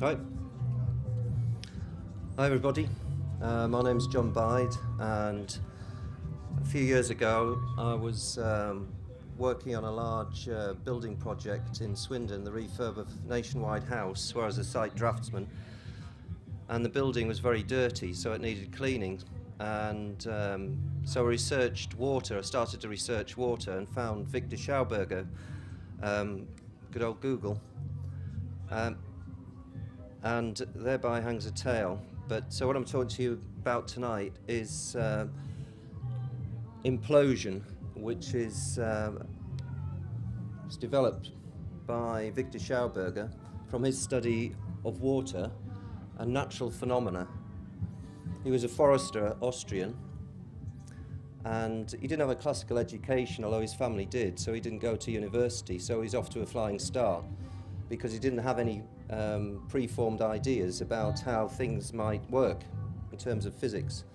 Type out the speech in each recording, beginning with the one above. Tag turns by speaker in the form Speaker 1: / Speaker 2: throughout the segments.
Speaker 1: Hi. Hi everybody. My name's John Byde, and a few years ago I was working on a large building project in Swindon, the refurb of Nationwide House, where I was a site draftsman, and the building was very dirty, so it needed cleaning. And so I researched water. I started to research water and found Victor Schauger, good old Google, and thereby hangs a tale. But so what I'm talking to you about tonight is Implosion, which is developed by Victor Schauger from his study of water and natural phenomena. He was a forester, Austrian, and he didn't have a classical education, although his family did, so he didn't go to university, so he's off to a flying start because he didn't have any preformed ideas about how things might work in terms of physics.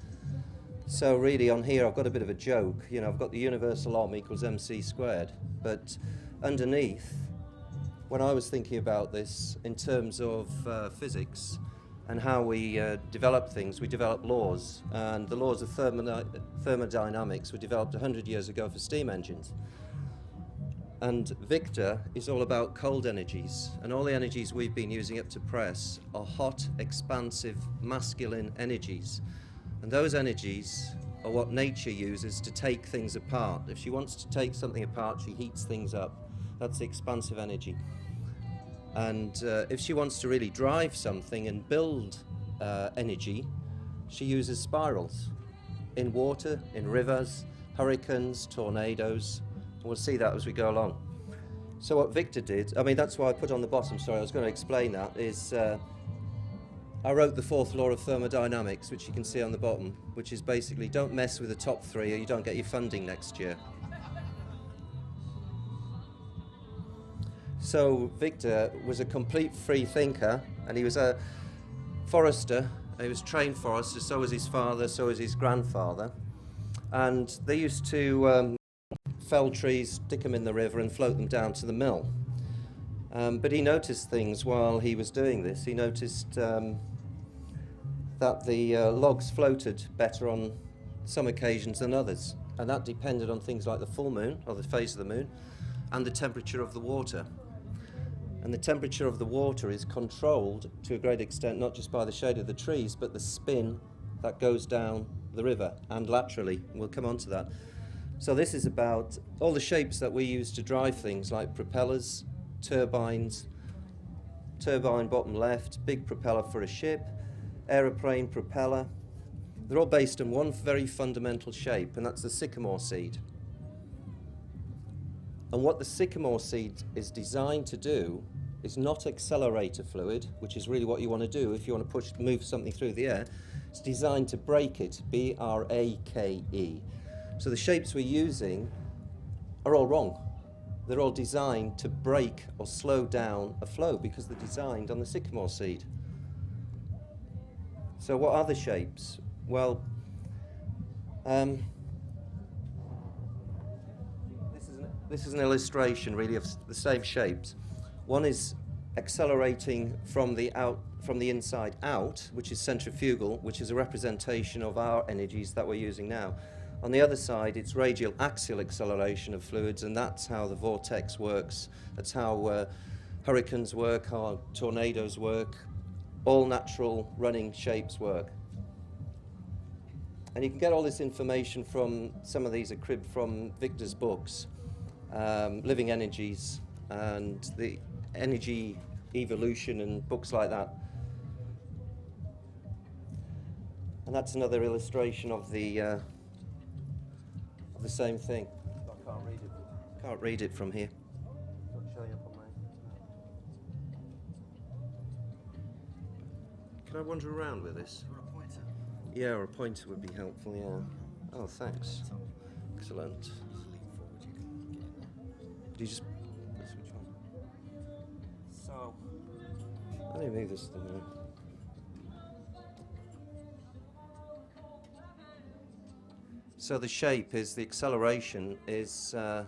Speaker 1: So really on here I've got a bit of a joke, you know, I've got the universal Om equals mc squared, but underneath, when I was thinking about this in terms of physics and how we develop things, we develop laws, and the laws of thermodynamics were developed 100 years ago for steam engines. And Victor is all about cold energies, and all the energies we've been using up to press are hot, expansive, masculine energies. And those energies are what nature uses to take things apart. If she wants to take something apart, she heats things up. That's the expansive energy. And if she wants to really drive something and build energy, she uses spirals in water, in rivers, hurricanes, tornadoes. We'll see that as we go along. So what Victor did, I mean, that's why I put on the bottom, sorry, I was going to explain that, is I wrote the fourth law of thermodynamics, which you can see on the bottom, which is basically don't mess with the top three or you don't get your funding next year. So Victor was a complete free thinker, and he was a forester. He was trained forester, so was his father, so was his grandfather. And they used to fell trees, stick them in the river and float them down to the mill. But he noticed things while he was doing this. He noticed that the logs floated better on some occasions than others. And that depended on things like the full moon, or the phase of the moon, and the temperature of the water. And the temperature of the water is controlled to a great extent not just by the shade of the trees, but the spin that goes down the river and laterally. We'll come on to that. So this is about all the shapes that we use to drive things like propellers, turbines, turbine bottom left, big propeller for a ship, aeroplane propeller. They're all based on one very fundamental shape, and that's the sycamore seed. And what the sycamore seed is designed to do is not accelerate a fluid, which is really what you want to do if you want to move something through the air. It's designed to brake it, B-R-A-K-E. So the shapes we're using are all wrong. They're all designed to brake or slow down a flow because they're designed on the sycamore seed. So what are the shapes? Well, this is an illustration really of the same shapes. One is accelerating from the inside out, which is centrifugal, which is a representation of our energies that we're using now. On the other side, it's radial axial acceleration of fluids, and that's how the vortex works. That's how hurricanes work, how tornadoes work. All natural running shapes work. And you can get all this information from, some of these are cribbed from Victor's books, Living Energies and the Energy Evolution and books like that. And that's another illustration of the same thing. I can't read it. Can't read it from here. Not showing up on mine. Can I wander around with this?
Speaker 2: Or a pointer?
Speaker 1: Yeah, or a pointer would be helpful, yeah. Oh, thanks. Excellent.
Speaker 2: Just lean forward, you can get in there.
Speaker 1: Do you just switch on? So, let me move this thing around. So the shape is, the acceleration is got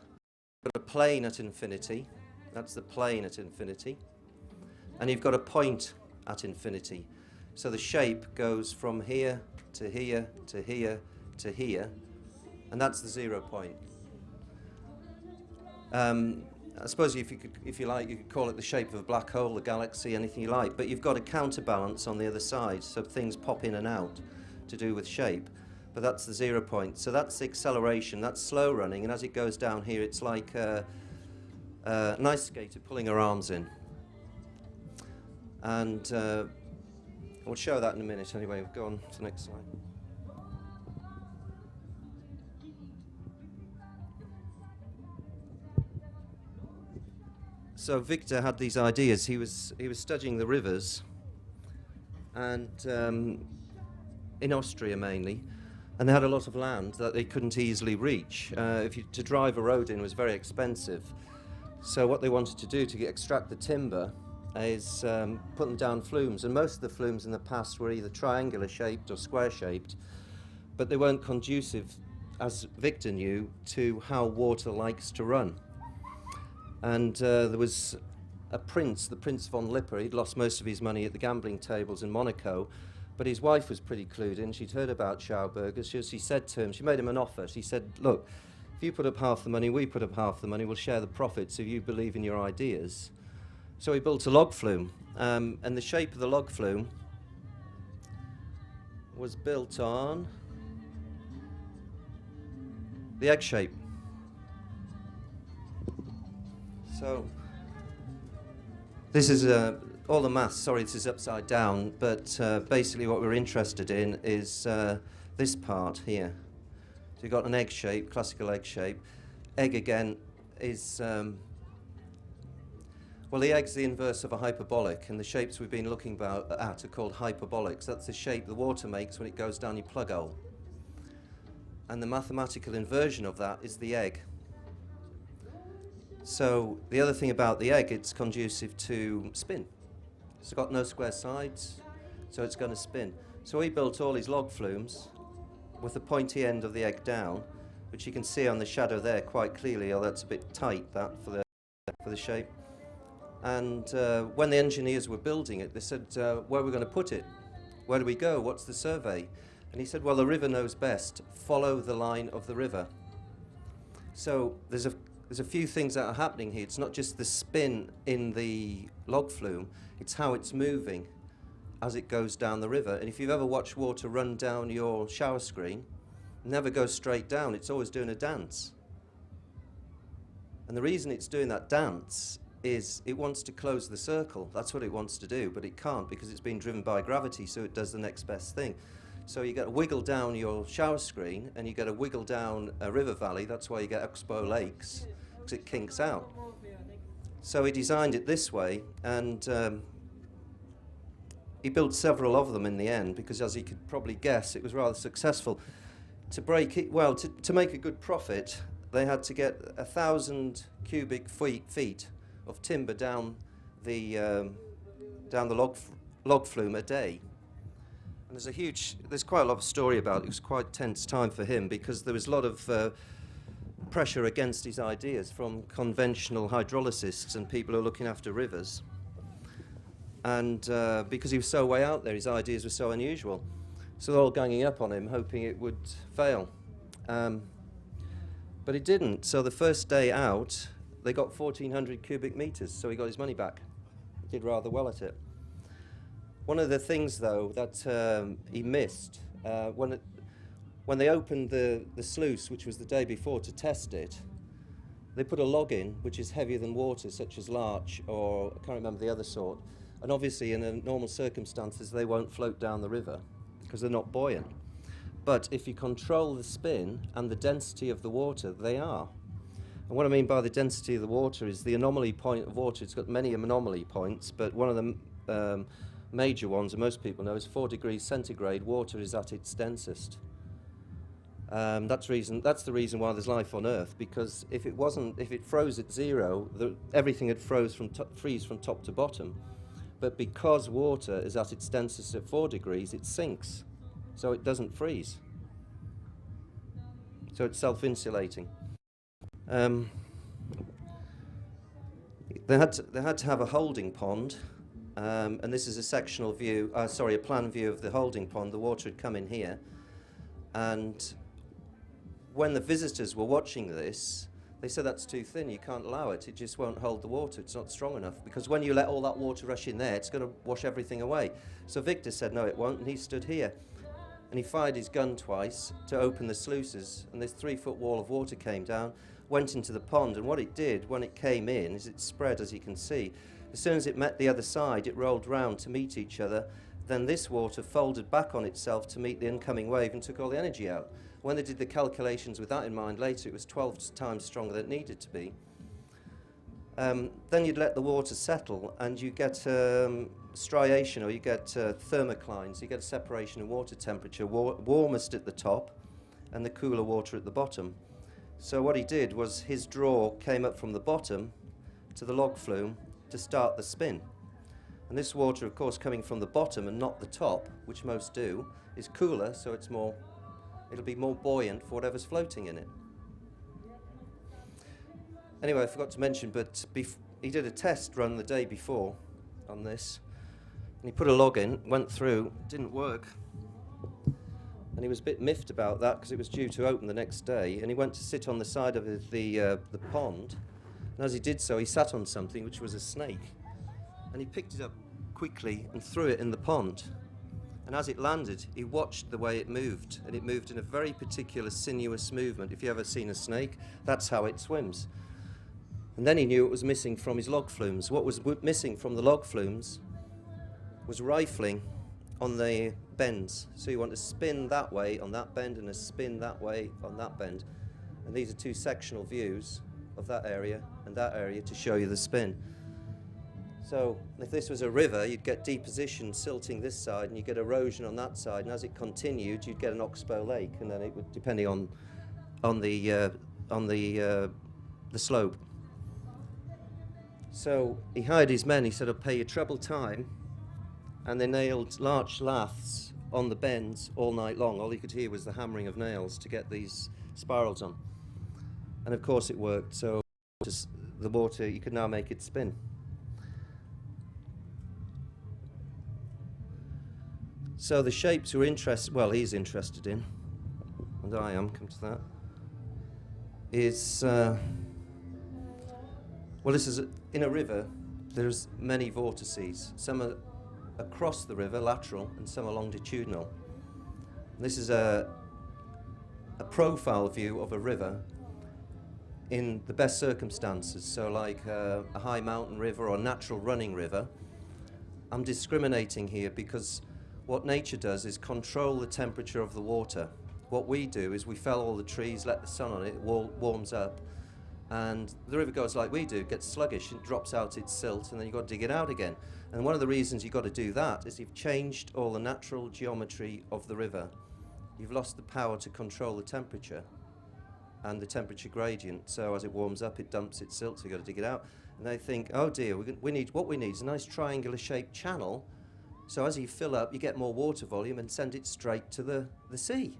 Speaker 1: a plane at infinity. That's the plane at infinity. And you've got a point at infinity. So the shape goes from here to here to here to here, and that's the 0 point. I suppose if you like, you could call it the shape of a black hole, a galaxy, anything you like, but you've got a counterbalance on the other side, so things pop in and out to do with shape. But that's the 0 point. So that's the acceleration, that's slow running, and as it goes down here, it's like an ice skater pulling her arms in. And we'll show that in a minute anyway. We'll go on to the next slide. So Victor had these ideas. He was studying the rivers, and in Austria mainly, and they had a lot of land that they couldn't easily reach. To drive a road in was very expensive. So what they wanted to do to extract the timber is put them down flumes, and most of the flumes in the past were either triangular shaped or square shaped, but they weren't conducive, as Victor knew, to how water likes to run. And there was a prince, the Prince von Lippe. He'd lost most of his money at the gambling tables in Monaco, but his wife was pretty clued in. She'd heard about Schauberger. She said to him, she made him an offer. She said, look, if you put up half the money, we put up half the money, we'll share the profits if you believe in your ideas. So he built a log flume, and the shape of the log flume was built on the egg shape. So this is all the maths. Sorry, this is upside down, but basically what we're interested in is this part here. So you've got an egg shape, classical egg shape. Egg again is, well, the egg's the inverse of a hyperbolic, and the shapes we've been looking at are called hyperbolics. That's the shape the water makes when it goes down your plug hole. And the mathematical inversion of that is the egg. So the other thing about the egg, it's conducive to spin. It's got no square sides, so it's going to spin. So he built all his log flumes with the pointy end of the egg down, which you can see on the shadow there quite clearly. Oh, that's a bit tight, that, for the shape. And when the engineers were building it, they said, where are we going to put it? Where do we go? What's the survey? And he said, well, the river knows best. Follow the line of the river. So there's a few things that are happening here. It's not just the spin in the log flume, it's how it's moving as it goes down the river. And if you've ever watched water run down your shower screen, it never goes straight down, it's always doing a dance. And the reason it's doing that dance is it wants to close the circle. That's what it wants to do, but it can't because it's being driven by gravity, so it does the next best thing. So you get to wiggle down your shower screen, and you get to wiggle down a river valley. That's why you get oxbow lakes, because it kinks out. So he designed it this way, and he built several of them in the end, because as he could probably guess, it was rather successful. To break it, well, to make a good profit, they had to get 1,000 cubic feet of timber down the log flume a day. And there's quite a lot of story about it. It was quite a tense time for him because there was a lot of pressure against his ideas from conventional hydrologists and people who are looking after rivers. And because he was so way out there, his ideas were so unusual. So they're all ganging up on him, hoping it would fail. But it didn't. So the first day out, they got 1,400 cubic meters, so he got his money back. He did rather well at it. One of the things, though, that he missed, when they opened the sluice, which was the day before, to test it, they put a log in, which is heavier than water, such as larch, or I can't remember the other sort. And obviously, in normal circumstances, they won't float down the river, because they're not buoyant. But if you control the spin and the density of the water, they are. And what I mean by the density of the water is the anomaly point of water. It's got many anomaly points, but one of the major ones, and most people know, is 4 degrees centigrade. Water is at its densest. That's the reason why there's life on Earth, because if it froze at zero, everything would freeze from top to bottom. But because water is at its densest at 4 degrees, it sinks, so it doesn't freeze. So it's self-insulating. They had to have a holding pond, and this is a sectional view, sorry, a plan view of the holding pond. The water had come in here, and when the visitors were watching this, they said that's too thin, you can't allow it, it just won't hold the water, it's not strong enough, because when you let all that water rush in there, it's going to wash everything away. So Victor said no, it won't, and he stood here. And he fired his gun twice to open the sluices, and this 3-foot wall of water came down, went into the pond, and what it did when it came in is it spread, as you can see. As soon as it met the other side, it rolled round to meet each other. Then this water folded back on itself to meet the incoming wave and took all the energy out. When they did the calculations with that in mind later, it was 12 times stronger than it needed to be. Then you'd let the water settle, and you get striation, or you get thermoclines. You get a separation in water temperature, warmest at the top and the cooler water at the bottom. So what he did was his draw came up from the bottom to the log flume to start the spin. And this water, of course, coming from the bottom and not the top, which most do, is cooler, so it'll be more buoyant for whatever's floating in it. Anyway, I forgot to mention, but he did a test run the day before on this, and he put a log in, went through, didn't work, and he was a bit miffed about that because it was due to open the next day, and he went to sit on the side of the pond, and as he did so, he sat on something which was a snake, and he picked it up quickly and threw it in the pond. And as it landed, he watched the way it moved, and it moved in a very particular sinuous movement. If you've ever seen a snake, that's how it swims. And then he knew it was missing from his log flumes. What was missing from the log flumes was rifling on the bends. So you want to spin that way on that bend and a spin that way on that bend. And these are two sectional views of that area and that area to show you the spin. So if this was a river, you'd get deposition silting this side, and you'd get erosion on that side, and as it continued, you'd get an oxbow lake, and then it would, depending on the slope. So he hired his men. He said, "I'll pay you treble time," and they nailed large laths on the bends all night long. All you could hear was the hammering of nails to get these spirals on, and of course it worked. So the water, you could now make it spin. So the shapes we're interested, well, he's interested in, and I am, come to that, is, well, this is, in a river, there's many vortices. Some are across the river, lateral, and some are longitudinal. This is a profile view of a river in the best circumstances, so like a high mountain river or a natural running river. I'm discriminating here because what nature does is control the temperature of the water. What we do is we fell all the trees, let the sun on it, it warms up, and the river goes like we do, gets sluggish, it drops out its silt, and then you've got to dig it out again. And one of the reasons you've got to do that is you've changed all the natural geometry of the river. You've lost the power to control the temperature and the temperature gradient. So as it warms up, it dumps its silt, so you've got to dig it out. And they think, oh dear, what we need is a nice triangular shaped channel. So as you fill up, you get more water volume and send it straight to the sea.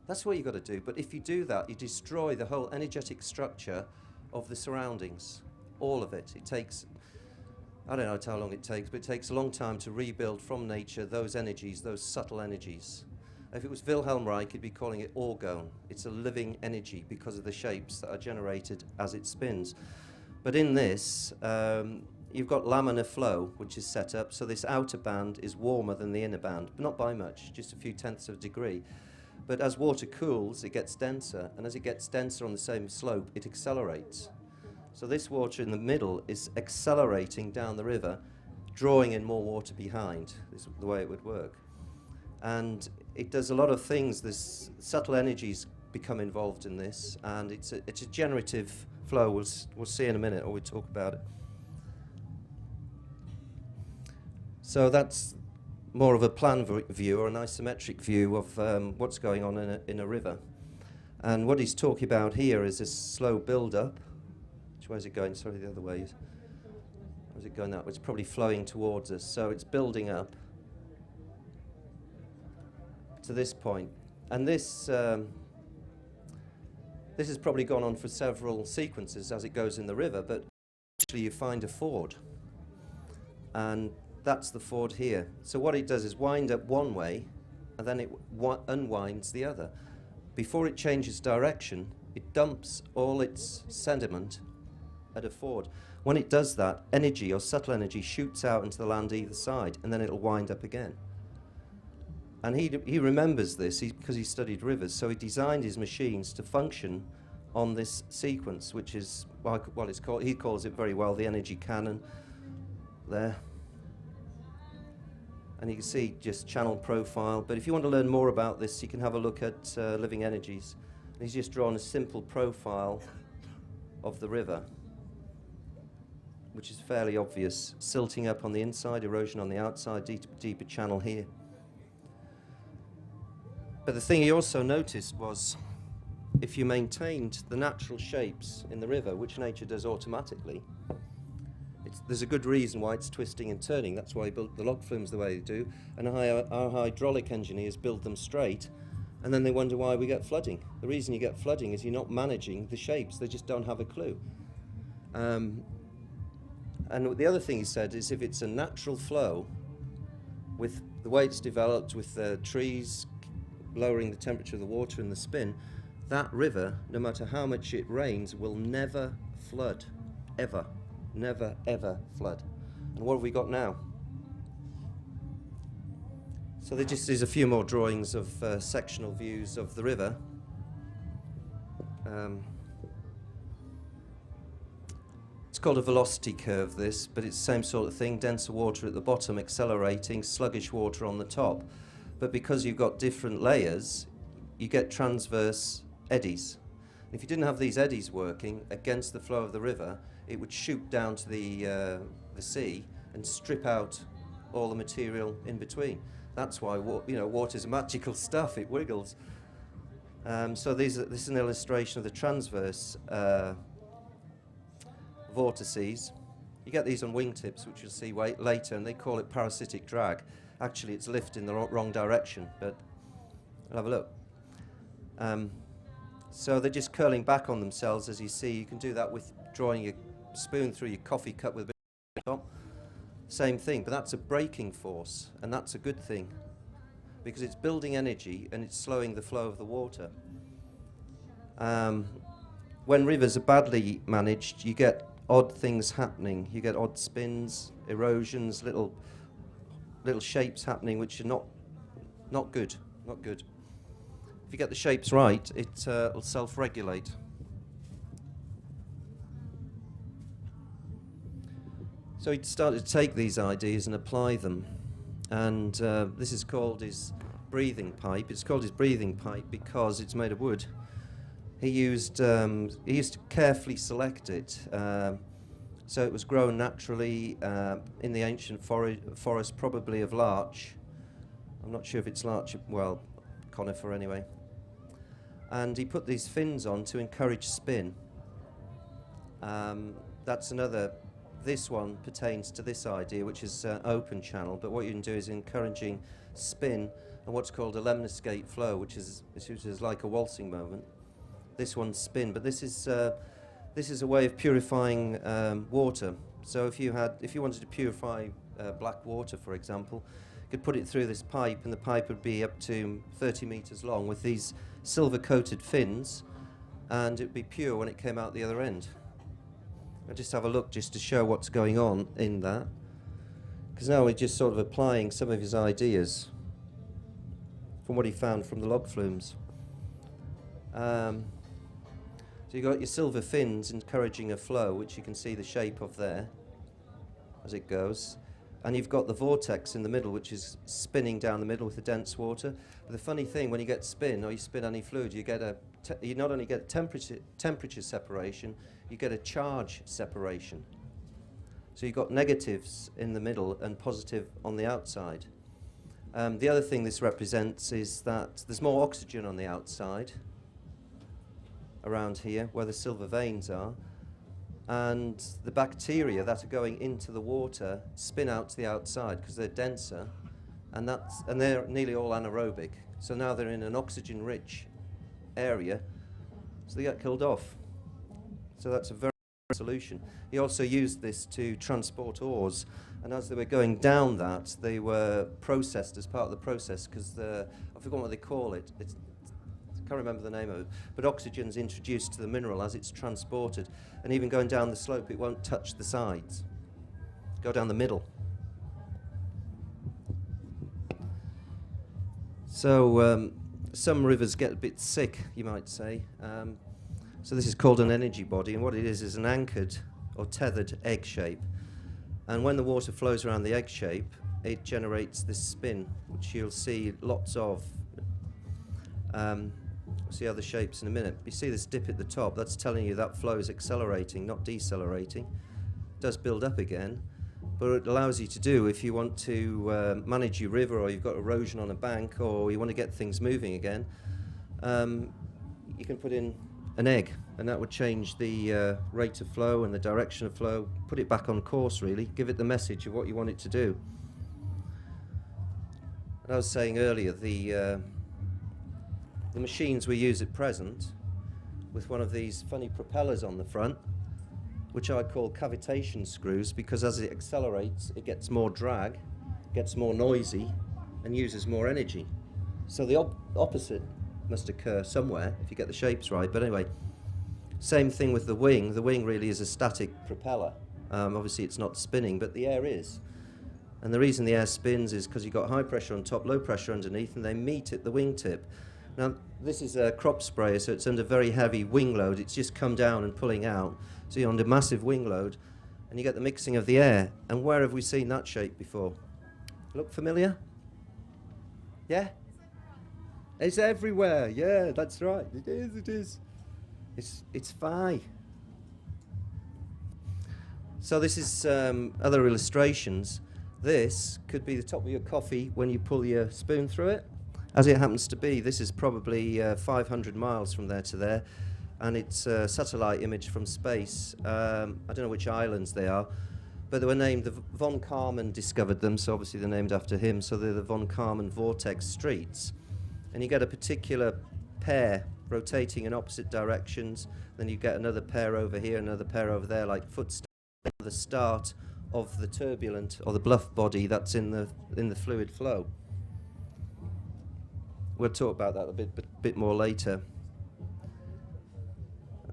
Speaker 1: That's what you've got to do. But if you do that, you destroy the whole energetic structure of the surroundings, all of it. It takes, I don't know how long it takes, but it takes a long time to rebuild from nature those energies, those subtle energies. If it was Wilhelm Reich, he'd be calling it orgone. It's a living energy because of the shapes that are generated as it spins. But in this, you've got laminar flow, which is set up, so this outer band is warmer than the inner band, but not by much, just a few tenths of a degree. But as water cools, it gets denser, and as it gets denser on the same slope, it accelerates. So this water in the middle is accelerating down the river, drawing in more water behind, is the way it would work. And it does a lot of things. There's subtle energies become involved in this, and it's a generative flow. We'll see in a minute, or we'll talk about it. So that's more of a plan view or an isometric view of what's going on in a river. And what he's talking about here is this slow build-up. Which way is it going? Sorry, the other way. Or is it going that way? It's probably flowing towards us. So it's building up to this point. And this has probably gone on for several sequences as it goes in the river, but actually you find a ford. And that's the ford here. So what it does is wind up one way, and then it unwinds the other. Before it changes direction, it dumps all its sediment at a ford. When it does that, energy or subtle energy shoots out into the land either side, and then it'll wind up again. And he remembers this because he studied rivers, so he designed his machines to function on this sequence, which is, well, it's called, he calls it very well, the energy cannon there. And you can see just channel profile. But if you want to learn more about this, you can have a look at Living Energies. And he's just drawn a simple profile of the river, which is fairly obvious. Silting up on the inside, erosion on the outside, deeper channel here. But the thing he also noticed was if you maintained the natural shapes in the river, which nature does automatically, there's a good reason why it's twisting and turning. That's why he built the log flumes the way they do. And our hydraulic engineers build them straight, and then they wonder why we get flooding. The reason you get flooding is you're not managing the shapes. They just don't have a clue. And the other thing he said is if it's a natural flow, with the way it's developed, with the trees lowering the temperature of the water and the spin, that river, no matter how much it rains, will never flood, ever. Never, ever flood. And what have we got now? So there's a few more drawings of sectional views of the river. It's called a velocity curve, this, but it's the same sort of thing. Denser water at the bottom accelerating, sluggish water on the top. But because you've got different layers, you get transverse eddies. If you didn't have these eddies working against the flow of the river, it would shoot down to the sea and strip out all the material in between. That's why water's magical stuff. It wiggles. So this is an illustration of the transverse vortices. You get these on wingtips, which you'll see later, and they call it parasitic drag. Actually, it's lift in the wrong direction, but we'll have a look. So they're just curling back on themselves, as you see. You can do that with drawing your spoon through your coffee cup with a bit of top. Same thing, but that's a braking force, and that's a good thing because it's building energy and it's slowing the flow of the water. When rivers are badly managed, you get odd things happening. You get odd spins, erosions, little shapes happening which are not good. If you get the shapes right, it'll self-regulate. So he started to take these ideas and apply them. And this is called his breathing pipe. It's called his breathing pipe because it's made of wood. He used to carefully select it. So it was grown naturally in the ancient forest, probably of larch. I'm not sure if it's larch, well, conifer anyway. And he put these fins on to encourage spin. That's another. This one pertains to this idea, which is open channel, but what you can do is encouraging spin and what's called a lemniscate flow, which is like a waltzing moment. This one's spin, but this is a way of purifying water. So if you wanted to purify black water, for example, you could put it through this pipe, and the pipe would be up to 30 meters long with these silver-coated fins, and it would be pure when it came out the other end. I'll just have a look just to show what's going on in that, because now we're just sort of applying some of his ideas from what he found from the log flumes. So you've got your silver fins encouraging a flow, which you can see the shape of there as it goes. And you've got the vortex in the middle, which is spinning down the middle with the dense water. But the funny thing, when you get spin, or you spin any fluid, you get you not only get temperature separation, you get a charge separation. So you've got negatives in the middle and positive on the outside. The other thing this represents is that there's more oxygen on the outside, around here, where the silver veins are, and the bacteria that are going into the water spin out to the outside because they're denser, and they're nearly all anaerobic. So now they're in an oxygen-rich area, so they get killed off. So that's a very solution. He also used this to transport ores, and as they were going down that, they were processed as part of the process, because I forgot what they call it. I can't remember the name of it, but oxygen's introduced to the mineral as it's transported, and even going down the slope, it won't touch the sides. Go down the middle. So some rivers get a bit sick, you might say. So this is called an energy body, and what it is an anchored or tethered egg shape. And when the water flows around the egg shape, it generates this spin, which you'll see lots of. We'll see other shapes in a minute. You see this dip at the top, that's telling you that flow is accelerating, not decelerating. It does build up again, but it allows you to do, if you want to manage your river, or you've got erosion on a bank, or you want to get things moving again, you can put in an egg, and that would change the rate of flow and the direction of flow, put it back on course really, give it the message of what you want it to do. And I was saying earlier, the machines we use at present, with one of these funny propellers on the front, which I call cavitation screws, because as it accelerates, it gets more drag, gets more noisy, and uses more energy. So the opposite must occur somewhere, if you get the shapes right. But anyway, same thing with the wing. The wing really is a static propeller. Obviously it's not spinning, but the air is. And the reason the air spins is because you've got high pressure on top, low pressure underneath, and they meet at the wingtip. Now, this is a crop sprayer, so it's under very heavy wing load. It's just come down and pulling out. So you're under massive wing load, and you get the mixing of the air. And where have we seen that shape before? Look familiar? Yeah? It's everywhere. Yeah, that's right. It is, it is. It's phi. So this is other illustrations. This could be the top of your coffee when you pull your spoon through it. As it happens to be, this is probably 500 miles from there to there, and it's a satellite image from space. I don't know which islands they are, but they were named, von Karman discovered them, so obviously they're named after him, so they're the von Karman vortex streets. And you get a particular pair rotating in opposite directions, then you get another pair over here, another pair over there, like footsteps at the start of the turbulent or the bluff body that's in the fluid flow. We'll talk about that a bit more later.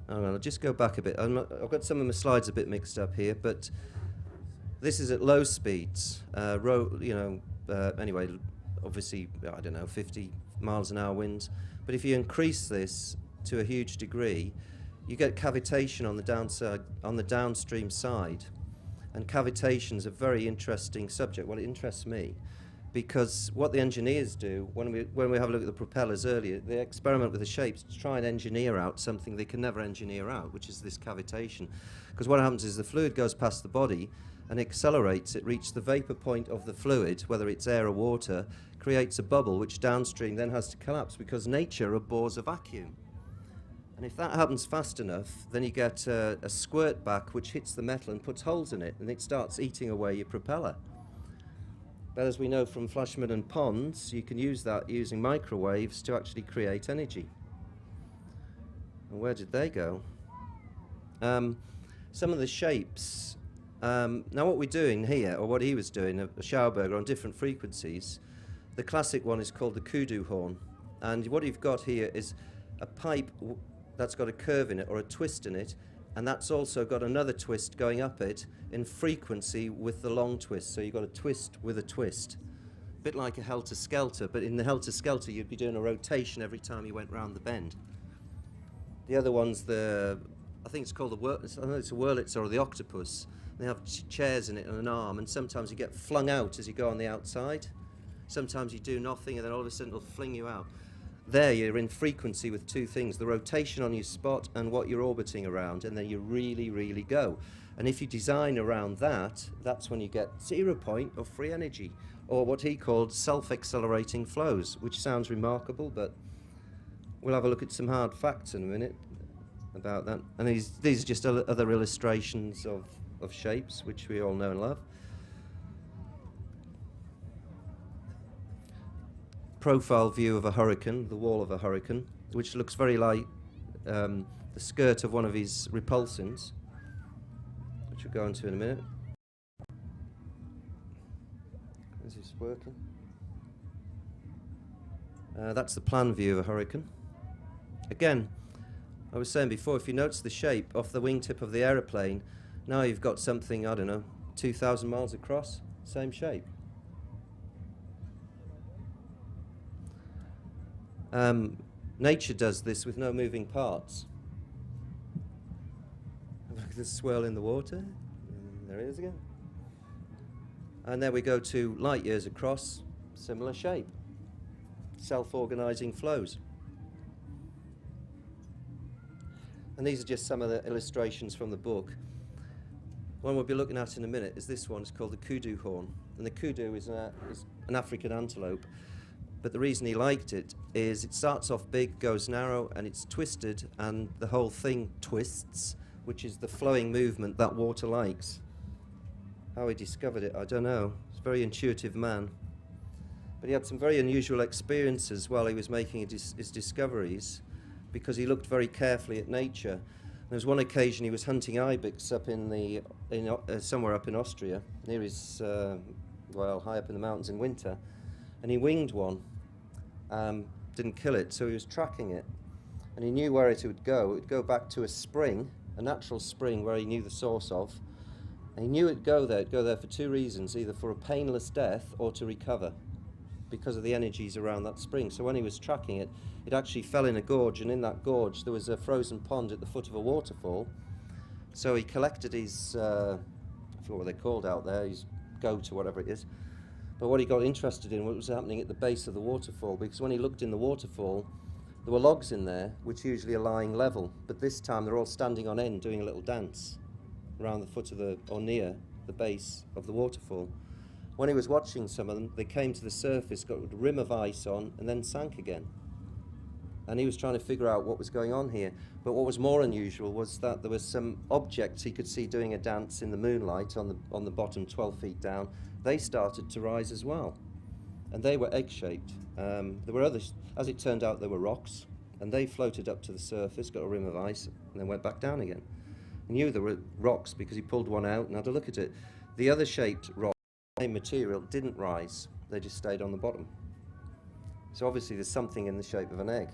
Speaker 1: I'll just go back a bit. I've got some of my slides a bit mixed up here, but this is at low speeds. Anyway, obviously, I don't know, 50 miles an hour winds. But if you increase this to a huge degree, you get cavitation on the downside, on the downstream side. And cavitation is a very interesting subject. Well, it interests me, because what the engineers do, when we have a look at the propellers earlier, they experiment with the shapes to try and engineer out something they can never engineer out, which is this cavitation. Because what happens is the fluid goes past the body and accelerates. It reaches the vapor point of the fluid, whether it's air or water, creates a bubble, which downstream then has to collapse, because nature abhors a vacuum. And if that happens fast enough, then you get a squirt back which hits the metal and puts holes in it, and it starts eating away your propeller. But as we know from Flashman and Pons, you can use that using microwaves to actually create energy. And where did they go? Some of the shapes. Now what we're doing here, or what he was doing, a Shauger on different frequencies, the classic one is called the kudu horn. And what you've got here is a pipe that's got a curve in it, or a twist in it, and that's also got another twist going up it in frequency with the long twist. So you've got a twist with a twist. A bit like a helter-skelter, but in the helter-skelter you'd be doing a rotation every time you went round the bend. The other one's I think it's called I know it's a Wurlitzer or the octopus. They have chairs in it and an arm, and sometimes you get flung out as you go on the outside. Sometimes you do nothing, and then all of a sudden it'll fling you out. There you're in frequency with two things, the rotation on your spot and what you're orbiting around, and then you really, really go. And if you design around that, that's when you get 0 point of free energy, or what he called self-accelerating flows, which sounds remarkable, but we'll have a look at some hard facts in a minute about that. And these are just other illustrations of shapes, which we all know and love. Profile view of a hurricane, the wall of a hurricane, which looks very like the skirt of one of his repulsines. which we'll go into in a minute. Is this working? That's the plan view of a hurricane. Again, I was saying before, if you notice the shape off the wingtip of the aeroplane, now you've got something, I don't know, 2,000 miles across, same shape. Nature does this with no moving parts. Look at the swirl in the water. There it is again. And there we go to light years across, similar shape. Self-organizing flows. And these are just some of the illustrations from the book. One we'll be looking at in a minute is this one. It's called the kudu horn. And the kudu is an African antelope. But the reason he liked it is it starts off big, goes narrow, and it's twisted, and the whole thing twists, which is the flowing movement that water likes. How he discovered it, I don't know. He's a very intuitive man. But he had some very unusual experiences while he was making his discoveries, because he looked very carefully at nature. There was one occasion he was hunting ibex up somewhere up in Austria, near his, high up in the mountains in winter, and he winged one. Didn't kill it, so he was tracking it, and he knew where it would go. It would go back to a spring, a natural spring where he knew the source of, and he knew it'd go there. It'd go there for two reasons: either for a painless death or to recover, because of the energies around that spring. So when he was tracking it, it actually fell in a gorge, and in that gorge there was a frozen pond at the foot of a waterfall. So he collected his, I forgot what they're called out there, his goat or whatever it is. But what he got interested in was happening at the base of the waterfall, because when he looked in the waterfall, there were logs in there, which usually are lying level, but this time they're all standing on end doing a little dance around the foot of or near the base of the waterfall. When he was watching some of them, they came to the surface, got a rim of ice on, and then sank again. And he was trying to figure out what was going on here. But what was more unusual was that there was some objects he could see doing a dance in the moonlight on the bottom 12 feet down. They started to rise as well, and they were egg-shaped. There were others, as it turned out, there were rocks, and they floated up to the surface, got a rim of ice, and then went back down again. He knew there were rocks because he pulled one out and had a look at it. The other shaped rock, same material, didn't rise. They just stayed on the bottom. So obviously there's something in the shape of an egg.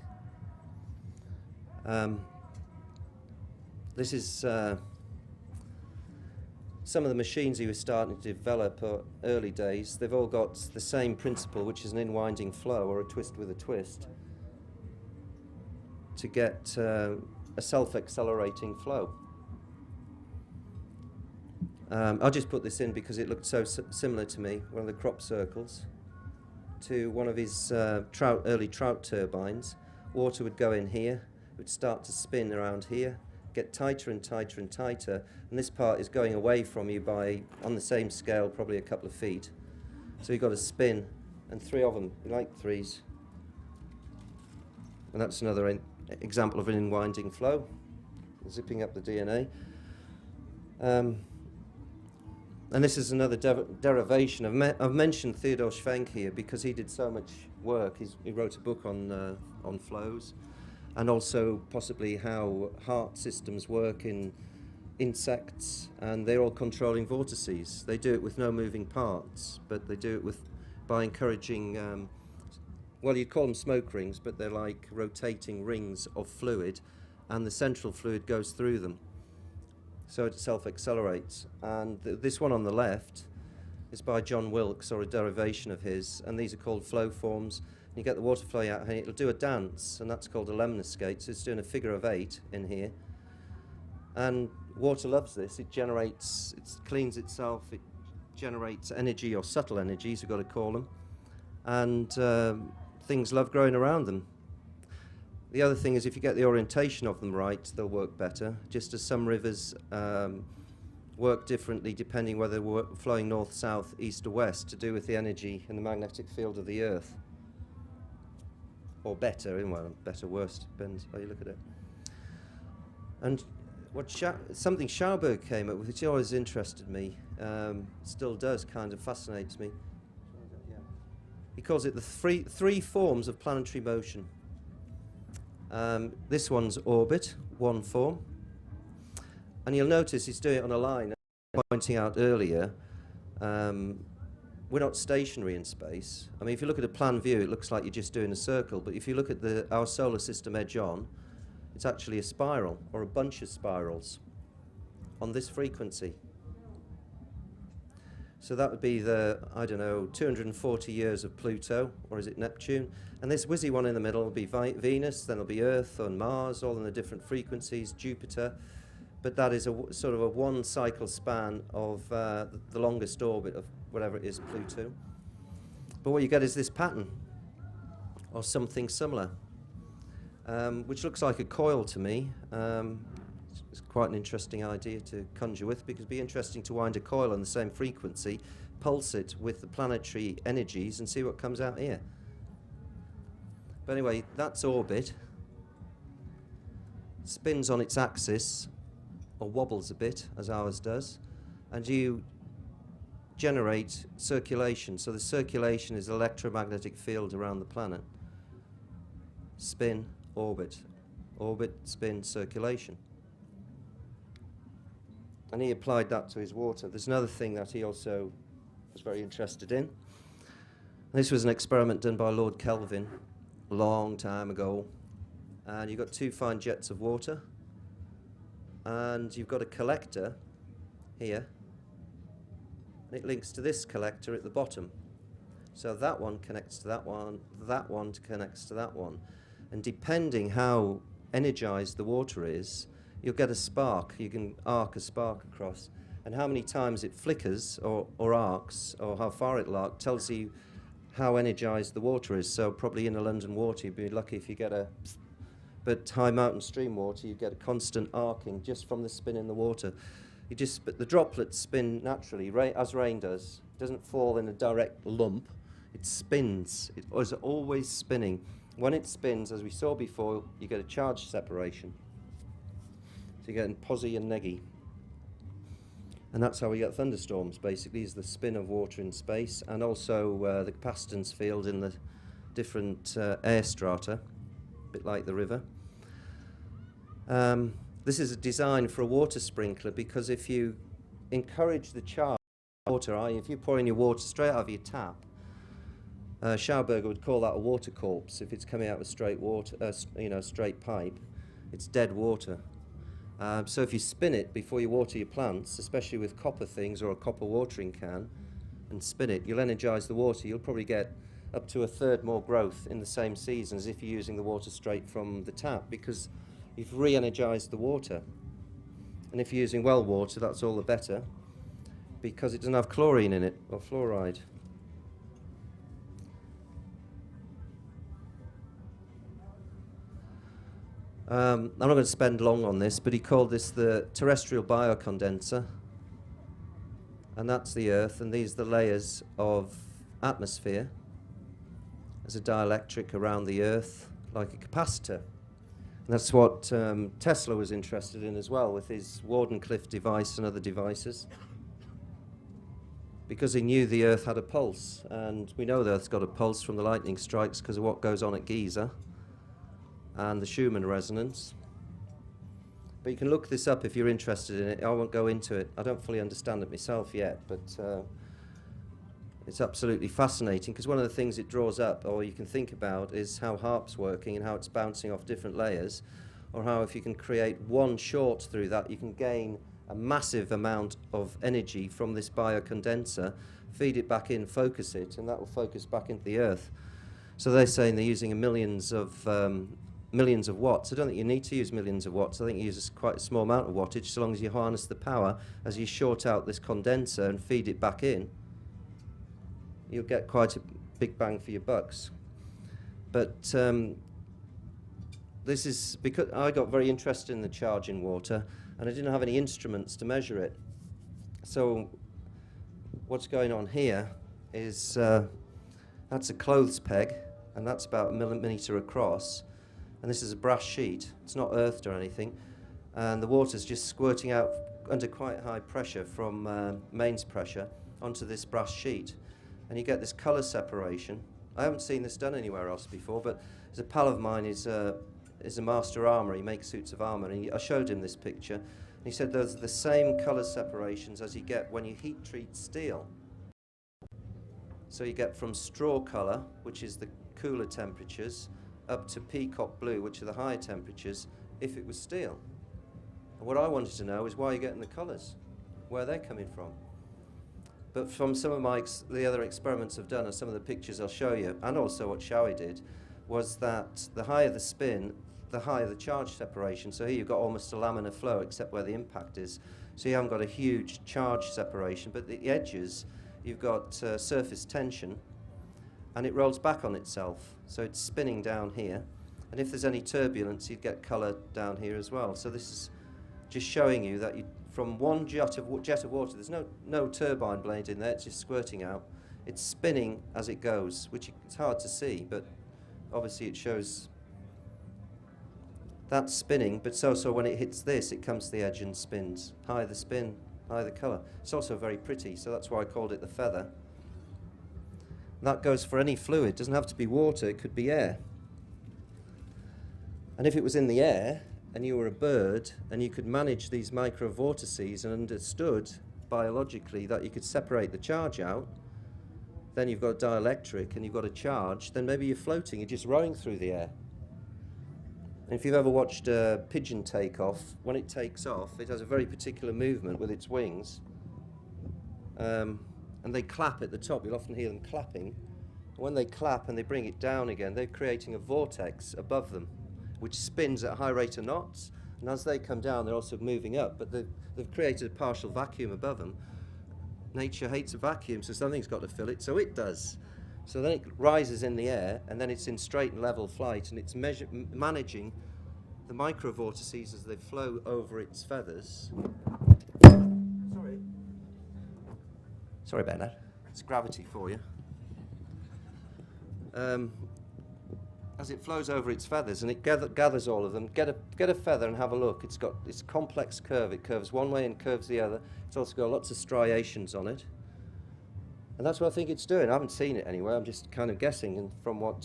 Speaker 1: This is some of the machines he was starting to develop early days. They've all got the same principle, which is an in-winding flow or a twist with a twist, to get a self-accelerating flow. I'll just put this in because it looked so similar to me, one of the crop circles, to one of his early trout turbines. Water would go in here, it would start to spin around here, get tighter and tighter and tighter, and this part is going away from you by, on the same scale, probably a couple of feet. So you've got to spin, and three of them, you like threes. And that's another example of an in-winding flow, zipping up the DNA. And this is another derivation. I've mentioned Theodor Schwenk here because he did so much work. He wrote a book on flows, and also possibly how heart systems work in insects, and they're all controlling vortices. They do it with no moving parts, but they do it by encouraging, well, you'd call them smoke rings, but they're like rotating rings of fluid, and the central fluid goes through them. So it self-accelerates. And this one on the left is by John Wilkes, or a derivation of his, and these are called flow forms. You get the water flowing out, and it'll do a dance, and that's called a lemniscate. So it's doing a figure of 8 in here. And water loves this. It generates, it cleans itself, it generates energy, or subtle energies, we've got to call them. And things love growing around them. The other thing is if you get the orientation of them right, they'll work better, just as some rivers work differently depending whether they're flowing north, south, east or west, to do with the energy and the magnetic field of the Earth. Or better, well, better, worse, depends how you look at it. And something Shauger came up with, which always interested me, still does, kind of fascinates me. He calls it the three forms of planetary motion. This one's orbit, one form, and you'll notice he's doing it on a line. pointing out earlier, we're not stationary in space. I mean, if you look at a plan view, it looks like you're just doing a circle. But if you look at our solar system edge on, it's actually a spiral or a bunch of spirals on this frequency. So that would be the, I don't know, 240 years of Pluto, or is it Neptune? And this whizzy one in the middle will be Venus, then it'll be Earth and Mars, all in the different frequencies, Jupiter. But that is a sort of a one cycle span of the longest orbit of whatever it is, Pluto. But what you get is this pattern, or something similar, which looks like a coil to me. It's quite an interesting idea to conjure with, because it'd be interesting to wind a coil on the same frequency, pulse it with the planetary energies, and see what comes out here. But anyway, that's orbit. Spins on its axis, or wobbles a bit, as ours does, and you generate circulation. So the circulation is the electromagnetic field around the planet. Spin, orbit. Orbit, spin, circulation. And he applied that to his water. There's another thing that he also was very interested in. This was an experiment done by Lord Kelvin a long time ago. And you've got two fine jets of water. And you've got a collector here. And it links to this collector at the bottom. So that one connects to that one connects to that one. And depending how energized the water is, you'll get a spark. You can arc a spark across. And how many times it flickers or arcs, or how far it'll arc, tells you how energized the water is. So probably in a London water, you'd be lucky if you get a... But high mountain stream water, you get a constant arcing just from the spin in the water. But the droplets spin naturally, as rain does. It doesn't fall in a direct lump. It spins. It is always spinning. When it spins, as we saw before, you get a charge separation. So you get posy and neggy. And that's how we get thunderstorms, basically, is the spin of water in space, and also the capacitance field in the different air strata, a bit like the river. This is a design for a water sprinkler, because if you encourage the charge of water, if you pour in your water straight out of your tap, Shauger would call that a water corpse. If it's coming out with straight water, straight pipe, it's dead water. So if you spin it before you water your plants, especially with copper things or a copper watering can, and spin it, you'll energize the water. You'll probably get up to a third more growth in the same season as if you're using the water straight from the tap, because you've re-energized the water. And if you're using well water, that's all the better, because it doesn't have chlorine in it, or fluoride. I'm not going to spend long on this, but he called this the terrestrial biocondenser. And that's the Earth, and these are the layers of atmosphere. There's a dielectric around the Earth, like a capacitor. And that's what Tesla was interested in as well, with his Wardenclyffe device and other devices, because he knew the Earth had a pulse. And we know the Earth's got a pulse from the lightning strikes because of what goes on at Giza and the Schumann resonance. But you can look this up if you're interested in it. I won't go into it. I don't fully understand it myself yet, but it's absolutely fascinating, because one of the things it draws up, or you can think about, is how HAARP's working and how it's bouncing off different layers, or how if you can create one short through that, you can gain a massive amount of energy from this biocondenser, feed it back in, focus it, and that will focus back into the Earth. So they're saying they're using millions of watts. I don't think you need to use millions of watts. I think you use quite a small amount of wattage, so long as you harness the power as you short out this condenser and feed it back in. You'll get quite a big bang for your bucks. But this is because I got very interested in the charge in water, and I didn't have any instruments to measure it. So what's going on here is that's a clothes peg, and that's about 1 millimeter across. And this is a brass sheet. It's not earthed or anything. And the water's just squirting out under quite high pressure from mains pressure onto this brass sheet. And you get this color separation. I haven't seen this done anywhere else before, but there's a pal of mine is a master armourer. He makes suits of armour. And I showed him this picture. He said those are the same colour separations as you get when you heat treat steel. So you get from straw colour, which is the cooler temperatures, up to peacock blue, which are the higher temperatures, if it was steel. And what I wanted to know is why you're getting the colours, where they're coming from. But from some of the other experiments I've done, and some of the pictures I'll show you, and also what Shauger did, was that the higher the spin, the higher the charge separation. So here you've got almost a laminar flow, except where the impact is. So you haven't got a huge charge separation, but the edges, you've got surface tension, and it rolls back on itself. So it's spinning down here. And if there's any turbulence, you'd get colour down here as well. So this is just showing you that from one jet of water, there's no turbine blade in there, it's just squirting out. It's spinning as it goes, which it's hard to see, but obviously it shows that's spinning, but so when it hits this, it comes to the edge and spins. Higher the spin, higher the colour. It's also very pretty, so that's why I called it the feather. And that goes for any fluid. It doesn't have to be water, it could be air. And if it was in the air, and you were a bird, and you could manage these micro vortices and understood biologically that you could separate the charge out, then you've got a dielectric and you've got a charge, then maybe you're floating, you're just rowing through the air. And if you've ever watched a pigeon take off, when it takes off, it has a very particular movement with its wings. And they clap at the top, you'll often hear them clapping. When they clap and they bring it down again, they're creating a vortex above them, which spins at a high rate of knots, and as they come down they're also moving up, but they've created a partial vacuum above them. Nature hates a vacuum, so something's got to fill it, so it does. So then it rises in the air, and then it's in straight and level flight, and it's managing the micro vortices as they flow over its feathers. Sorry about that. It's gravity for you. As it flows over its feathers, and it gathers all of them. Get a feather and have a look. It's got this complex curve. It curves one way and curves the other. It's also got lots of striations on it. And that's what I think it's doing. I haven't seen it anywhere. I'm just kind of guessing. And from what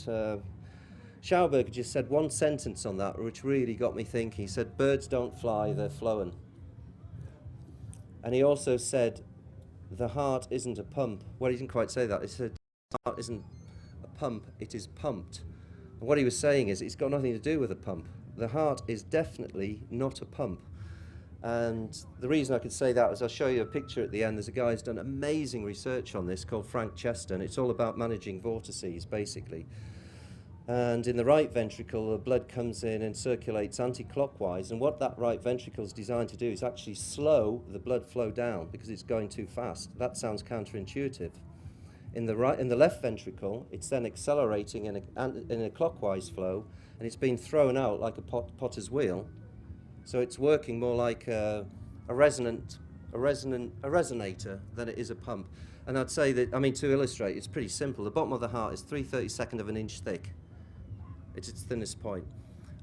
Speaker 1: Schauberger just said, one sentence on that, which really got me thinking. He said, birds don't fly, they're flowing. And he also said, the heart isn't a pump. Well, he didn't quite say that. He said, the heart isn't a pump, it is pumped. And what he was saying is, it's got nothing to do with a pump. The heart is definitely not a pump. And the reason I could say that is I'll show you a picture at the end. There's a guy who's done amazing research on this called Frank Chester, and it's all about managing vortices, basically. And in the right ventricle, the blood comes in and circulates anti-clockwise, and what that right ventricle is designed to do is actually slow the blood flow down because it's going too fast. That sounds counterintuitive. In the left ventricle, it's then accelerating in a clockwise flow, and it's being thrown out like a potter's wheel. So it's working more like a resonator than it is a pump. And I'd say that, I mean, to illustrate, it's pretty simple. The bottom of the heart is 3/32 of an inch thick. It's its thinnest point.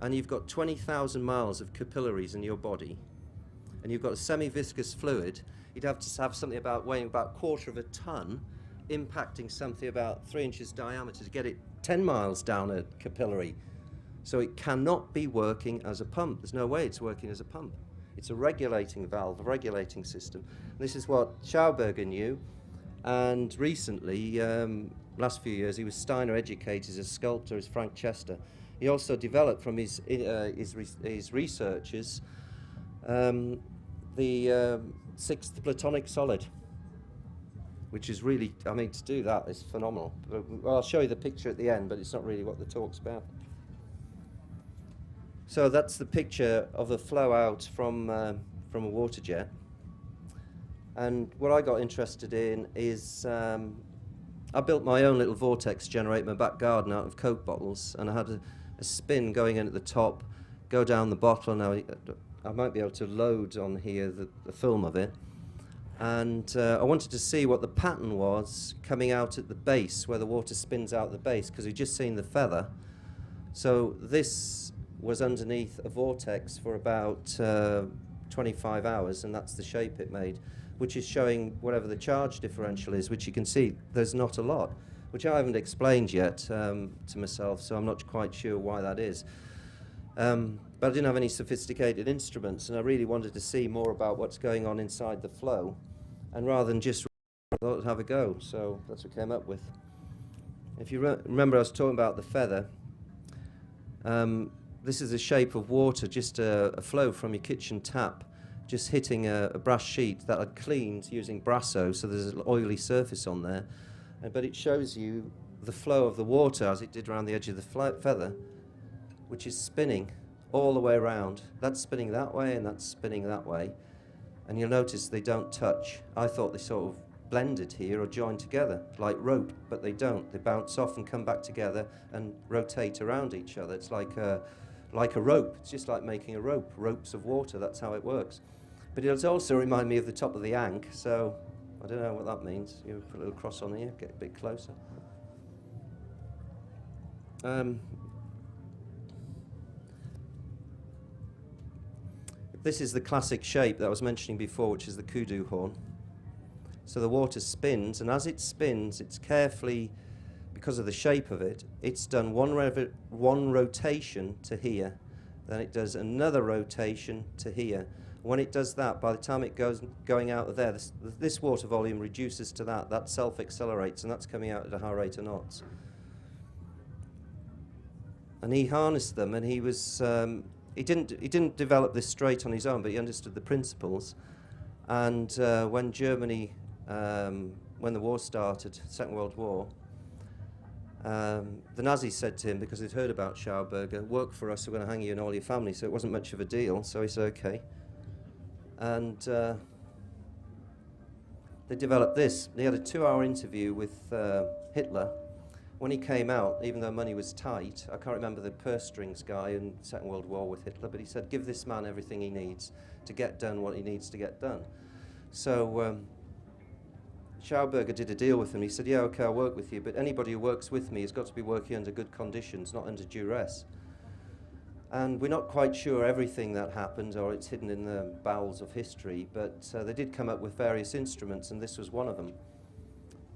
Speaker 1: And you've got 20,000 miles of capillaries in your body, and you've got a semi-viscous fluid. You'd have to have something weighing about 1/4 of a ton, impacting something about 3 inches diameter to get it 10 miles down a capillary. So it cannot be working as a pump. There's no way it's working as a pump. It's a regulating valve, a regulating system. This is what Schauberger knew, and recently, last few years, he was Steiner educated as a sculptor, as Frank Chester. He also developed from his researches the sixth platonic solid, which is really, I mean, to do that is phenomenal. Well, I'll show you the picture at the end, but it's not really what the talk's about. So that's the picture of the flow out from a water jet. And what I got interested in is I built my own little vortex generator in my back garden out of Coke bottles, and I had a spin going in at the top, go down the bottle. Now I might be able to load on here the film of it. And I wanted to see what the pattern was coming out at the base, where the water spins out the base, because we've just seen the feather. So this was underneath a vortex for about 25 hours, and that's the shape it made, which is showing whatever the charge differential is, which you can see there's not a lot, which I haven't explained yet to myself, so I'm not quite sure why that is. But I didn't have any sophisticated instruments, and I really wanted to see more about what's going on inside the flow. And rather than just I thought I'd have a go, so that's what I came up with. If you remember, I was talking about the feather. This is the shape of water, just a flow from your kitchen tap, just hitting a brass sheet that I'd cleaned using Brasso, so there's an oily surface on there. But it shows you the flow of the water as it did around the edge of the feather, which is spinning all the way around. That's spinning that way and that's spinning that way. And you'll notice they don't touch. I thought they sort of blended here or joined together like rope, but they don't. They bounce off and come back together and rotate around each other. It's like a rope. It's just like making a rope, ropes of water. That's how it works. But it also remind me of the top of the ankh, so I don't know what that means. You put a little cross on here, get a bit closer. This is the classic shape that I was mentioning before, which is the kudu horn. So the water spins, and as it spins, it's carefully, because of the shape of it, it's done one rotation to here, then it does another rotation to here. When it does that, by the time it going out of there, this water volume reduces to that self-accelerates, and that's coming out at a high rate of knots. And he harnessed them, and he was he didn't develop this straight on his own, but he understood the principles. And when Germany, when the war started, Second World War, the Nazis said to him, because they'd heard about Schauberger, work for us, we're going to hang you and all your family. So it wasn't much of a deal. So he said, okay. And they developed this. They had a 2-hour interview with Hitler. When he came out, even though money was tight, I can't remember the purse strings guy in the Second World War with Hitler, but he said, give this man everything he needs to get done what he needs to get done. So Schauberger did a deal with him. He said, yeah, okay, I'll work with you, but anybody who works with me has got to be working under good conditions, not under duress. And we're not quite sure everything that happened, or it's hidden in the bowels of history, but they did come up with various instruments, and this was one of them.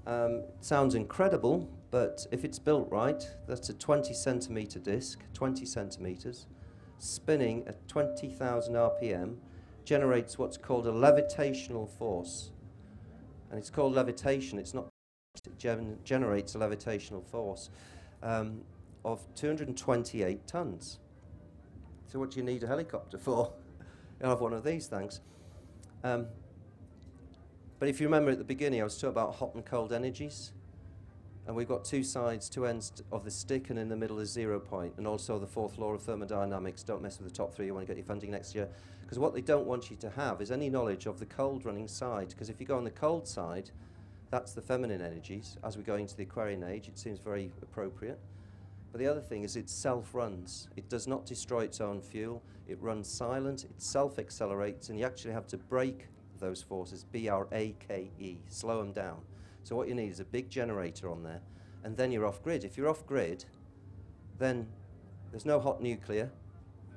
Speaker 1: It sounds incredible, but if it's built right, that's a 20 centimeter disc, 20 centimeters, spinning at 20,000 RPM, generates what's called a levitational force. And it's called levitation. It's not, it generates a levitational force of 228 tons. So what do you need a helicopter for? You'll have one of these, thanks. But if you remember at the beginning, I was talking about hot and cold energies. And we've got two sides, two ends of the stick, and in the middle is 0 point. And also the fourth law of thermodynamics, don't mess with the top three, you want to get your funding next year. Because what they don't want you to have is any knowledge of the cold running side. Because if you go on the cold side, that's the feminine energies. As we go into the Aquarian age, it seems very appropriate. But the other thing is it self-runs. It does not destroy its own fuel. It runs silent, it self-accelerates, and you actually have to brake those forces, B-R-A-K-E, slow them down. So what you need is a big generator on there, and then you're off-grid. If you're off-grid, then there's no hot nuclear,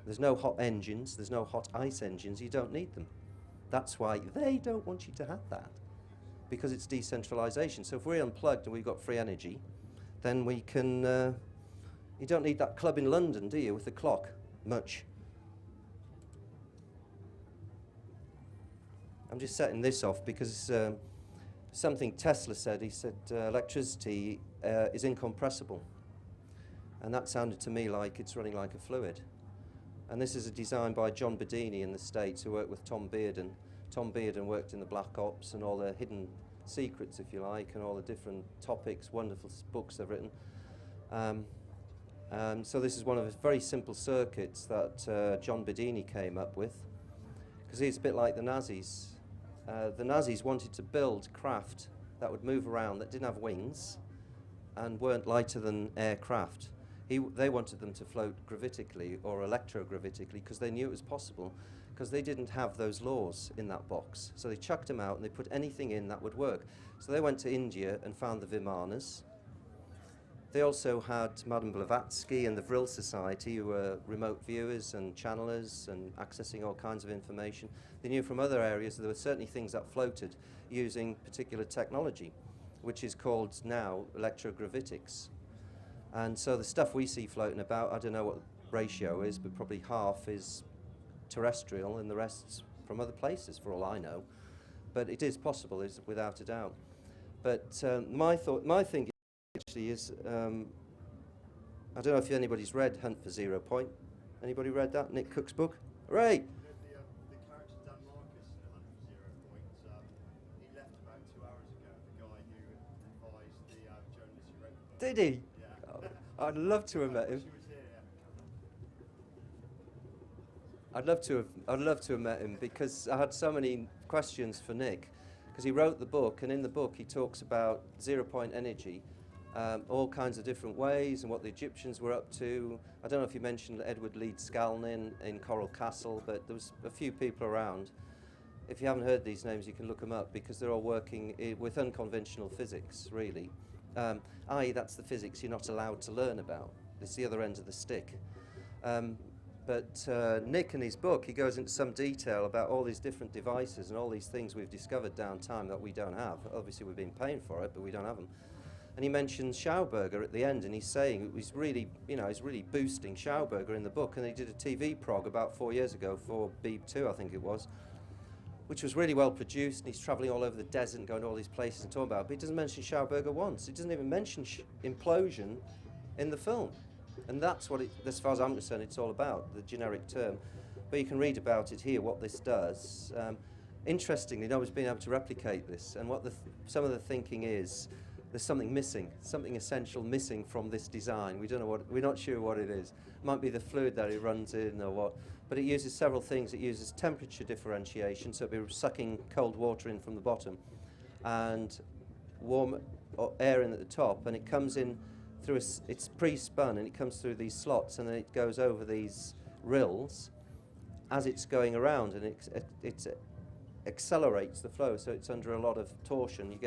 Speaker 1: there's no hot engines, there's no hot ice engines, you don't need them. That's why they don't want you to have that, because it's decentralization. So if we're unplugged and we've got free energy, then we can, you don't need that club in London, do you, with the clock, much. I'm just setting this off because something Tesla said. He said electricity is incompressible. And that sounded to me like it's running like a fluid. And this is a design by John Bedini in the States, who worked with Tom Bearden. Tom Bearden worked in the Black Ops and all the hidden secrets, if you like, and all the different topics, wonderful books they've written. So this is one of the very simple circuits that John Bedini came up with, because he's a bit like the Nazis. The Nazis wanted to build craft that would move around, that didn't have wings and weren't lighter than aircraft. They wanted them to float gravitically or electrogravitically because they knew it was possible, because they didn't have those laws in that box. So they chucked them out and they put anything in that would work. So they went to India and found the Vimanas. They also had Madame Blavatsky and the Vril Society, who were remote viewers and channelers and accessing all kinds of information. They knew from other areas that there were certainly things that floated using particular technology, which is called now electrogravitics. And so the stuff we see floating about, I don't know what ratio is, but probably half is terrestrial and the rest's from other places, for all I know. But it is possible, is without a doubt. But my thinking actually is, I don't know if anybody's read Hunt for Zero Point. Anybody read that? Nick Cook's book? Hooray!
Speaker 3: The character Dan Marcus in Hunt for Zero Point, he left about 2 hours ago, the guy who advised the journalist who wrote the book.
Speaker 1: Did he?
Speaker 3: Yeah.
Speaker 1: Oh, I'd love to have met him.
Speaker 3: She was here, yeah.
Speaker 1: I'd love to have met him, because I had so many questions for Nick, because he wrote the book, and in the book he talks about zero-point energy, all kinds of different ways, and what the Egyptians were up to. I don't know if you mentioned Edward Leeds Skalnin in Coral Castle, but there was a few people around. If you haven't heard these names, you can look them up, because they're all working with unconventional physics, really. I.e., that's the physics you're not allowed to learn about. It's the other end of the stick. But Nick, in his book, he goes into some detail about all these different devices and all these things we've discovered down time that we don't have. Obviously, we've been paying for it, but we don't have them. And he mentions Shauger at the end, and he's saying he's really boosting Shauger in the book. And he did a TV prog about 4 years ago for Beeb 2, I think it was, which was really well produced. And he's traveling all over the desert and going to all these places and talking about it. But he doesn't mention Shauger once. He doesn't even mention Implosion in the film. And that's what, as far as I'm concerned, it's all about, the generic term. But you can read about it here, what this does. Interestingly, nobody's been able to replicate this. And what some of the thinking is, there's something missing, something essential missing from this design. We don't know what, we're not sure what it is. It might be the fluid that it runs in or what. But it uses several things. It uses temperature differentiation, so it'll be sucking cold water in from the bottom and warm air in at the top, and it comes in through it's pre-spun, and it comes through these slots, and then it goes over these rills as it's going around, and it accelerates the flow, so it's under a lot of torsion. You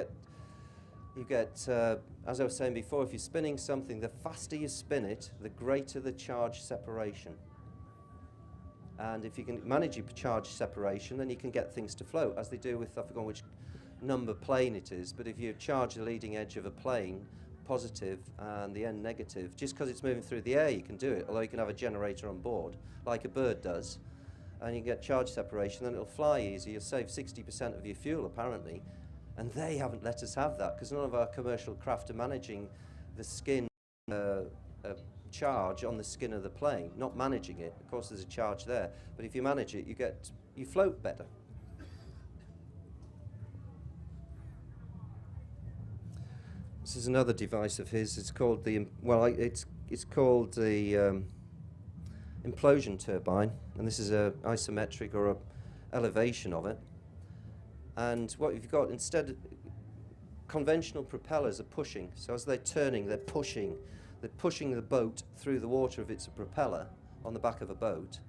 Speaker 1: get, as I was saying before, if you're spinning something, the faster you spin it, the greater the charge separation. And if you can manage your charge separation, then you can get things to float, as they do with, I forgot which number plane it is, but if you charge the leading edge of a plane positive and the end negative, just because it's moving through the air, you can do it, although you can have a generator on board, like a bird does, and you get charge separation, then it'll fly easy. You'll save 60% of your fuel, apparently. And they haven't let us have that, because none of our commercial craft are managing the skin charge on the skin of the plane, not managing it. Of course, there's a charge there, but if you manage it, you float better. This is another device of his. It's called the it's called the Implosion turbine, and this is a isometric or a elevation of it. And what you've got, instead, conventional propellers are pushing. So as they're turning, they're pushing the boat through the water if it's a propeller on the back of a boat.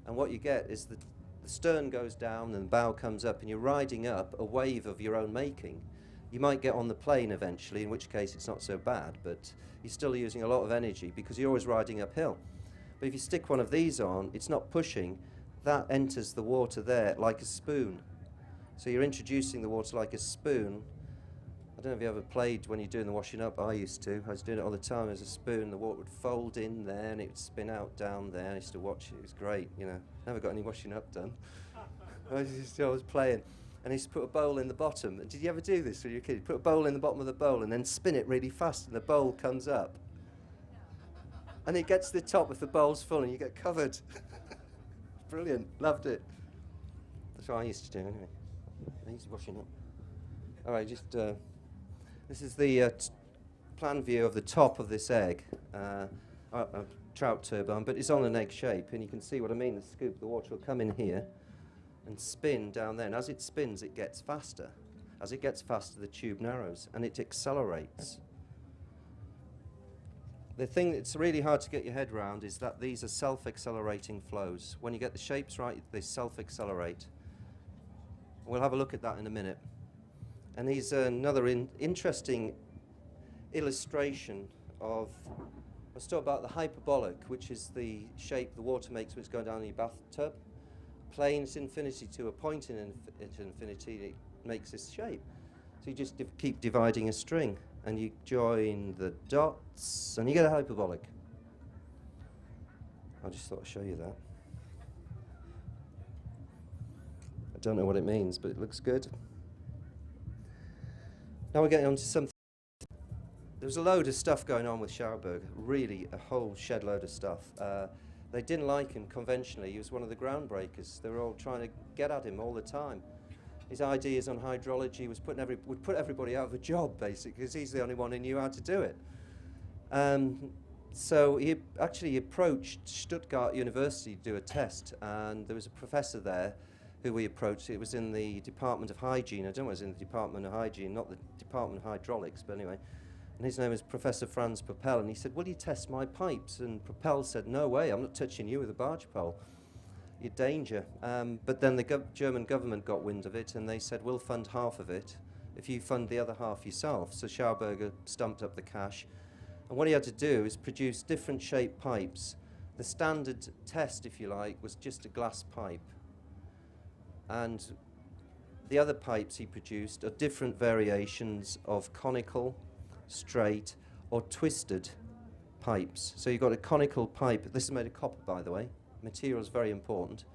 Speaker 1: And what you get is the stern goes down and the bow comes up, and you're riding up a wave of your own making. You might get on the plane eventually, in which case it's not so bad, but you're still using a lot of energy because you're always riding uphill. But if you stick one of these on, it's not pushing. That enters the water there like a spoon. So you're introducing the water like a spoon. I don't know if you ever played when you're doing the washing up. I used to. I was doing it all the time as a spoon. The water would fold in there and it would spin out down there. I used to watch it. It was great, you know. Never got any washing up done. I was playing. And I used to put a bowl in the bottom. And did you ever do this when you were a kid? You put a bowl in the bottom of the bowl and then spin it really fast, and the bowl comes up. And it gets to the top if the bowl's full and you get covered. Brilliant. Loved it. That's what I used to do anyway. He's washing up. All right, just this is the plan view of the top of this egg, a trout turbine, but it's on an egg shape, and you can see what I mean. The scoop, the water will come in here and spin down there, and as it spins, it gets faster. As it gets faster, the tube narrows, and it accelerates. The thing that's really hard to get your head around is that these are self-accelerating flows. When you get the shapes right, they self-accelerate. We'll have a look at that in a minute. And here's another interesting illustration of, let's talk about the hyperbolic, which is the shape the water makes when it's going down in your bathtub. Planes infinity to a point in infinity, it makes this shape. So you just keep dividing a string, and you join the dots, and you get a hyperbolic. I just thought I'd show you that. I don't know what it means, but it looks good. Now we're getting on to something. There's a load of stuff going on with Shauger, really a whole shed load of stuff. They didn't like him conventionally. He was one of the groundbreakers. They were all trying to get at him all the time. His ideas on hydrology would put everybody out of a job, basically, because he's the only one who knew how to do it. So he actually approached Stuttgart University to do a test, and there was a professor there who we approached. It was in the Department of Hygiene. I don't know what it was in the Department of Hygiene, not the Department of Hydraulics, but anyway. And his name is Professor Franz Propel, and he said, will you test my pipes? And Propel said, no way, I'm not touching you with a barge pole. You're danger. But then the German government got wind of it, and they said, we'll fund half of it if you fund the other half yourself. So Schauberger stumped up the cash. And what he had to do is produce different shaped pipes. The standard test, if you like, was just a glass pipe. And the other pipes he produced are different variations of conical, straight, or twisted pipes. So you've got a conical pipe. This is made of copper, by the way. Material is very important.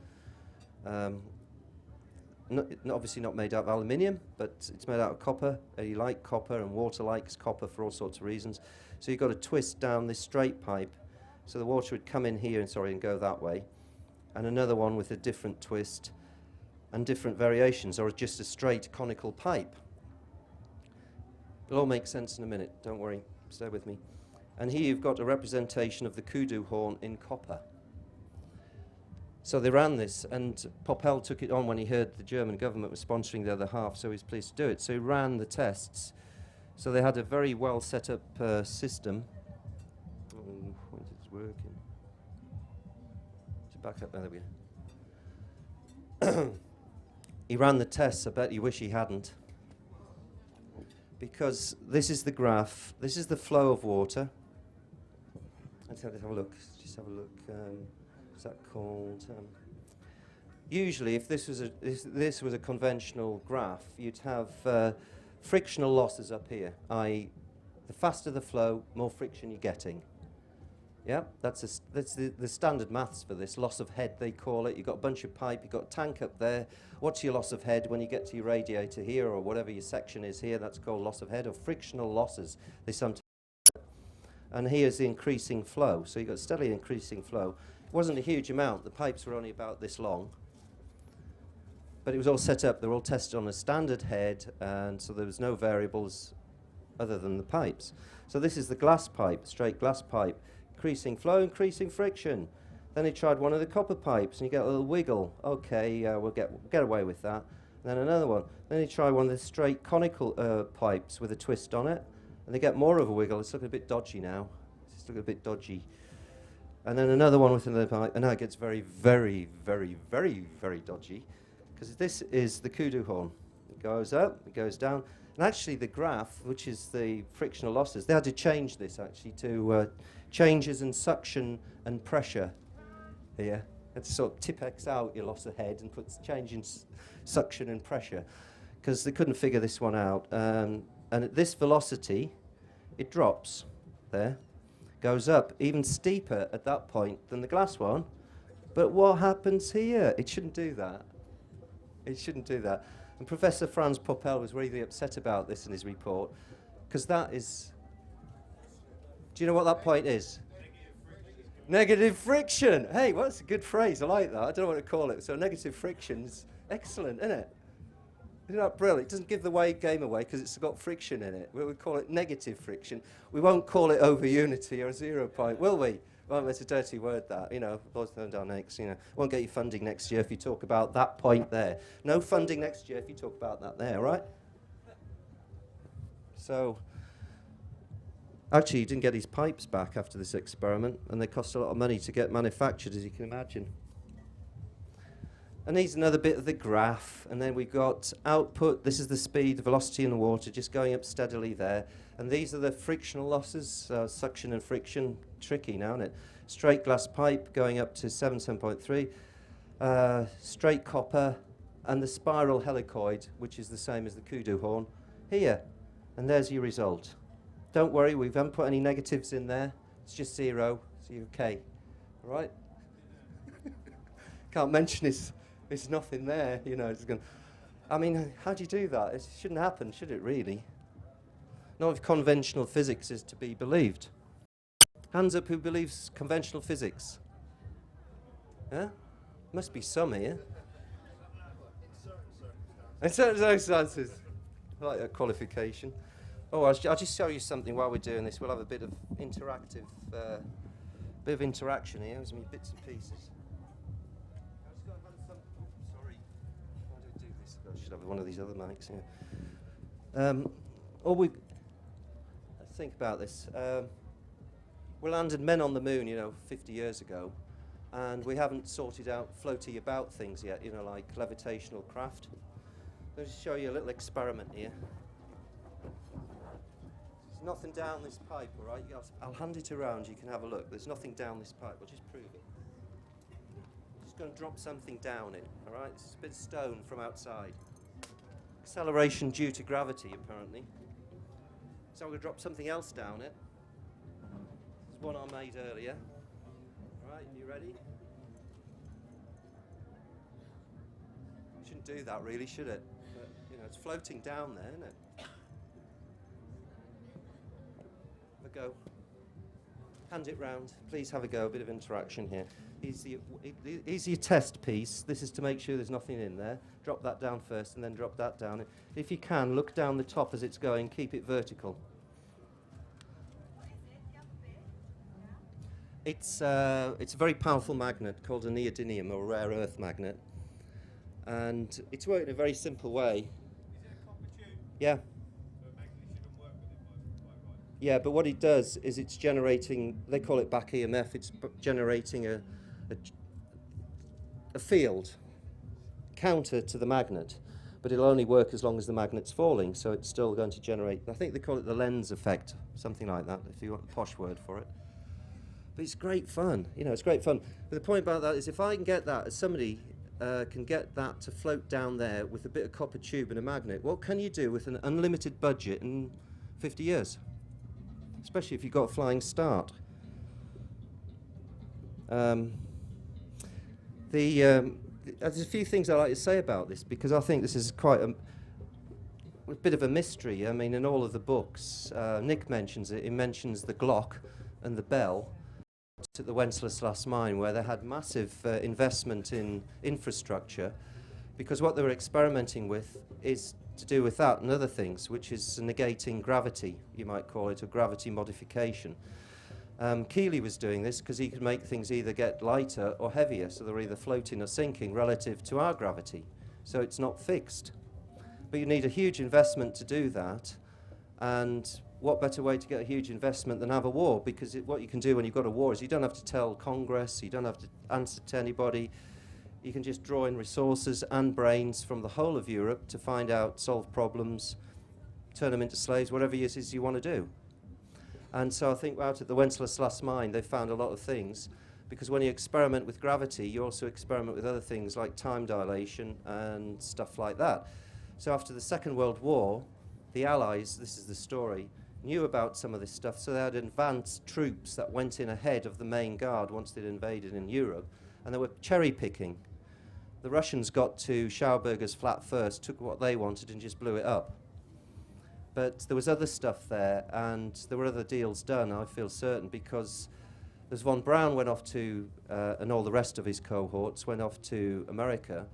Speaker 1: Obviously not made out of aluminium, but it's made out of copper. You like copper, and water likes copper for all sorts of reasons. So you've got to twist down this straight pipe, so the water would come in here and go that way, and another one with a different twist and different variations, or just a straight conical pipe. It'll all make sense in a minute, don't worry, stay with me. And here you've got a representation of the kudu horn in copper. So they ran this, and Popel took it on when he heard the German government was sponsoring the other half, so he was pleased to do it. So he ran the tests. So they had a very well set up system. When it's working. To back up, there we go. He ran the tests, I bet you wish he hadn't. Because this is the graph, this is the flow of water. Let's have a look, just have a look. What's that called? Usually, if this was a conventional graph, you'd have frictional losses up here, i.e. the faster the flow, more friction you're getting. Yeah, that's the standard maths for this, loss of head they call it. You've got a bunch of pipe, you've got a tank up there. What's your loss of head when you get to your radiator here, or whatever your section is here? That's called loss of head, or frictional losses. They sometimes. And here's the increasing flow. So you've got steadily increasing flow. It wasn't a huge amount. The pipes were only about this long. But it was all set up. They were all tested on a standard head, and so there was no variables other than the pipes. So this is the glass pipe, straight glass pipe. Increasing flow, increasing friction. Then he tried one of the copper pipes, and you get a little wiggle. Okay, we'll get away with that. And then another one. Then he tried one of the straight conical pipes with a twist on it, and they get more of a wiggle. It's looking a bit dodgy now. It's looking a bit dodgy. And then another one with another pipe, and now it gets very, very, very, very, very dodgy, because this is the kudu horn. It goes up, it goes down. And actually the graph, which is the frictional losses, they had to change this actually to changes in suction and pressure here. They had to sort of Tipex out your loss of head and put change in suction and pressure, because they couldn't figure this one out. And at this velocity, it drops there, goes up even steeper at that point than the glass one. But what happens here? It shouldn't do that. It shouldn't do that. And Professor Franz Popel was really upset about this in his report, because that is... Do you know what that point is? Negative friction. Hey, well, that's a good phrase. I like that. I don't know what to call it. So negative friction's excellent, isn't it? Isn't that brilliant? It doesn't give the game away because it's got friction in it. We call it negative friction. We won't call it over unity or 0 point, will we? Well, it's a dirty word, that. You know, both thermodynamics, you know. Won't get you funding next year if you talk about that point there. No funding next year if you talk about that there, right? So, actually, he didn't get his pipes back after this experiment, and they cost a lot of money to get manufactured, as you can imagine. And here's another bit of the graph, and then we've got output. This is the speed, the velocity in the water, just going up steadily there. And these are the frictional losses, suction and friction. Tricky now, isn't it? Straight glass pipe going up to 7.3. Straight copper, and the spiral helicoid, which is the same as the kudu horn, here. And there's your result. Don't worry, we haven't put any negatives in there. It's just 0, so you're okay. All right? can't mention there's nothing there, you know. It's going. I mean, how do you do that? It shouldn't happen, should it really? Not if conventional physics is to be believed. Hands up who believes conventional physics. Yeah? Must be some here. In certain circumstances. I like that qualification. Oh, I'll just show you something while we're doing this. We'll have a bit of interactive, bit of interaction here with some bits and pieces. Sorry. How do I do this? I should have one of these other mics here. Let's think about this. We landed men on the moon, 50 years ago, and we haven't sorted out floaty about things yet, like levitational craft. I'll just show you a little experiment here. There's nothing down this pipe, all right? I'll hand it around, you can have a look. There's nothing down this pipe, we'll just prove it. I'm just going to drop something down it, all right? It's a bit of stone from outside. Acceleration due to gravity, apparently. So I'm going to drop something else down it. This is one I made earlier. All right, you ready? Shouldn't do that really, should it? But, it's floating down there, isn't it? Have a go. Hand it round. Please have a go, a bit of interaction here. Here's your test piece. This is to make sure there's nothing in there. Drop that down first and then drop that down. If you can, look down the top as it's going. Keep it vertical. It's a very powerful magnet called a neodymium, or rare earth magnet. And it's worked in a very simple way.
Speaker 3: Is it a copper tube?
Speaker 1: Yeah.
Speaker 3: So a magnet shouldn't work with it, right?
Speaker 1: Yeah, but what it does is it's generating, they call it back EMF, it's generating a field counter to the magnet, but it'll only work as long as the magnet's falling, so it's still going to generate, I think they call it the lens effect, something like that, if you want a posh word for it. But it's great fun, it's great fun. But the point about that is if I can get that, as somebody can get that to float down there with a bit of copper tube and a magnet, what can you do with an unlimited budget in 50 years? Especially if you've got a flying start. There's a few things I like to say about this, because I think this is quite a bit of a mystery. I mean, in all of the books, Nick mentions it. He mentions the Glock and the Bell at the Wenceslas mine, where they had massive investment in infrastructure, because what they were experimenting with is to do with that and other things, which is negating gravity, you might call it, or gravity modification. Keely was doing this because he could make things either get lighter or heavier, so they're either floating or sinking relative to our gravity. So it's not fixed. But you need a huge investment to do that, and what better way to get a huge investment than have a war? Because what you can do when you've got a war is you don't have to tell Congress, you don't have to answer to anybody. You can just draw in resources and brains from the whole of Europe to find out, solve problems, turn them into slaves, whatever it is you want to do. And so I think out at the Wenceslas mine, they found a lot of things, because when you experiment with gravity, you also experiment with other things like time dilation and stuff like that. So after the Second World War, the Allies, this is the story, knew about some of this stuff, so they had advanced troops that went in ahead of the main guard once they'd invaded in Europe, and they were cherry picking. The Russians got to Schauberger's flat first, took what they wanted and just blew it up. But there was other stuff there, and there were other deals done, I feel certain, because there's von Braun went off to, and all the rest of his cohorts went off to America,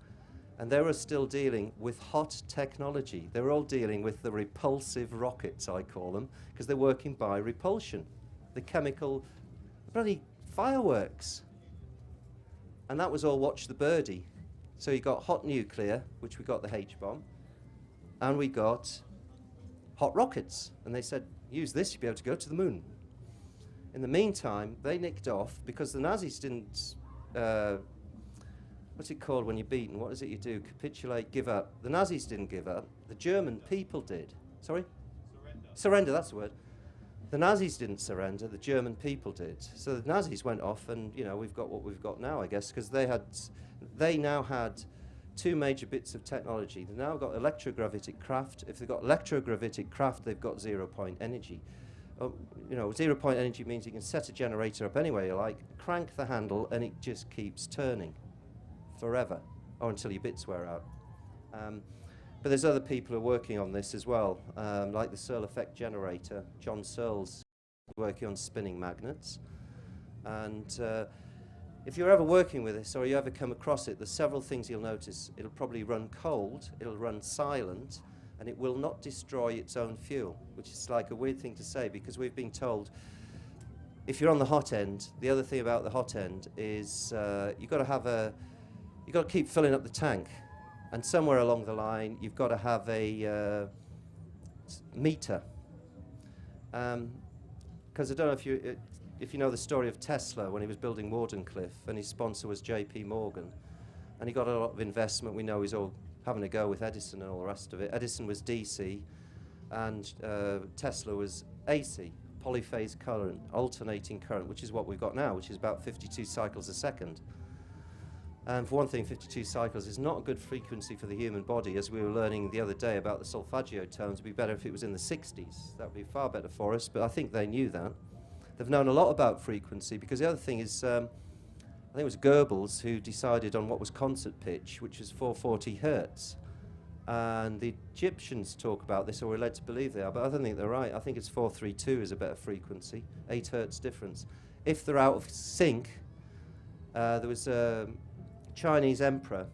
Speaker 1: and they were still dealing with hot technology. They were all dealing with the repulsive rockets, I call them, because they're working by repulsion, the chemical, bloody fireworks. And that was all watch the birdie. So you got hot nuclear, which we got the H-bomb, and we got hot rockets. And they said, use this, you'll be able to go to the moon. In the meantime, they nicked off because the Nazis didn't, what's it called when you're beaten? What is it you do? Capitulate, give up. The Nazis didn't give up. The German people did. Sorry?
Speaker 3: Surrender. Surrender,
Speaker 1: that's the word. The Nazis didn't surrender, the German people did. So the Nazis went off and, we've got what we've got now, I guess, because they now had two major bits of technology. They've now got electrogravitic craft. If they've got electrogravitic craft, they've got zero-point energy. Zero-point energy means you can set a generator up anywhere you like, crank the handle, and it just keeps turning. forever, or until your bits wear out. But there's other people who are working on this as well, like the Searle effect generator. John Searle's working on spinning magnets. And if you're ever working with this or you ever come across it, there's several things you'll notice. It'll probably run cold, it'll run silent, and it will not destroy its own fuel, which is like a weird thing to say because we've been told if you're on the hot end, the other thing about the hot end is you've got to keep filling up the tank. And somewhere along the line, you've got to have a meter. Because I don't know if you know the story of Tesla when he was building Wardenclyffe and his sponsor was JP Morgan. And he got a lot of investment. We know he's all having a go with Edison and all the rest of it. Edison was DC and Tesla was AC, polyphase current, alternating current, which is what we've got now, which is about 52 cycles a second. And for one thing, 52 cycles is not a good frequency for the human body. As we were learning the other day about the solfeggio tones, it would be better if it was in the 60s. That would be far better for us, but I think they knew that. They've known a lot about frequency, because the other thing is, I think it was Goebbels who decided on what was concert pitch, which was 440 hertz. And the Egyptians talk about this, or we're led to believe they are, but I don't think they're right. I think it's 432 is a better frequency, 8 hertz difference. If they're out of sync, there was a Chinese emperor,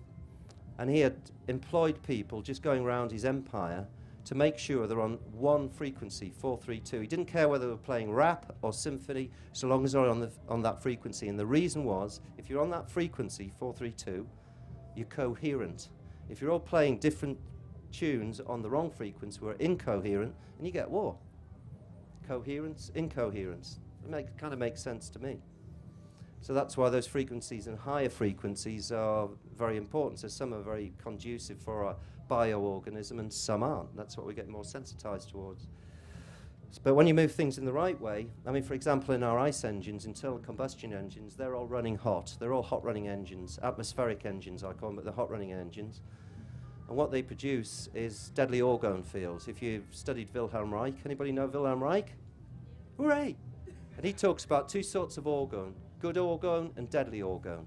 Speaker 1: and he had employed people just going around his empire to make sure they're on one frequency, 432. He didn't care whether they were playing rap or symphony, so long as they're on that frequency. And the reason was, if you're on that frequency, 432, you're coherent. If you're all playing different tunes on the wrong frequency, we're incoherent, and you get war. Coherence, incoherence. It kind of makes sense to me. So that's why those frequencies and higher frequencies are very important. So some are very conducive for our bioorganism and some aren't. That's what we get more sensitized towards. But when you move things in the right way, I mean, for example, in our ICE engines, internal combustion engines, they're all running hot. They're all hot running engines, atmospheric engines, I call them, but they're hot running engines. And what they produce is deadly orgone fields. If you've studied Wilhelm Reich, anybody know Wilhelm Reich? Hooray! And he talks about two sorts of orgone. Good orgone and deadly orgone.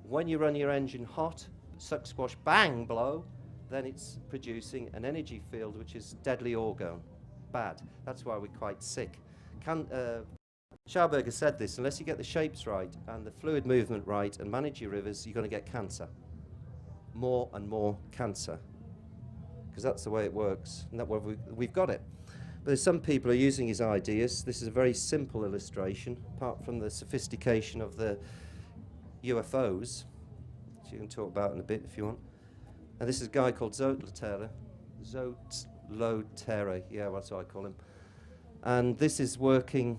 Speaker 1: When you run your engine hot, suck, squash, bang, blow, then it's producing an energy field which is deadly orgone. Bad. That's why we're quite sick. Schauberger said this, unless you get the shapes right and the fluid movement right and manage your rivers, you're going to get cancer. More and more cancer. Because that's the way it works. And that's why we've got it. But there's some people who are using his ideas. This is a very simple illustration, apart from the sophistication of the UFOs, which you can talk about in a bit if you want. And this is a guy called Zoetlotera. Zoetlotera, yeah, that's what I call him. And this is working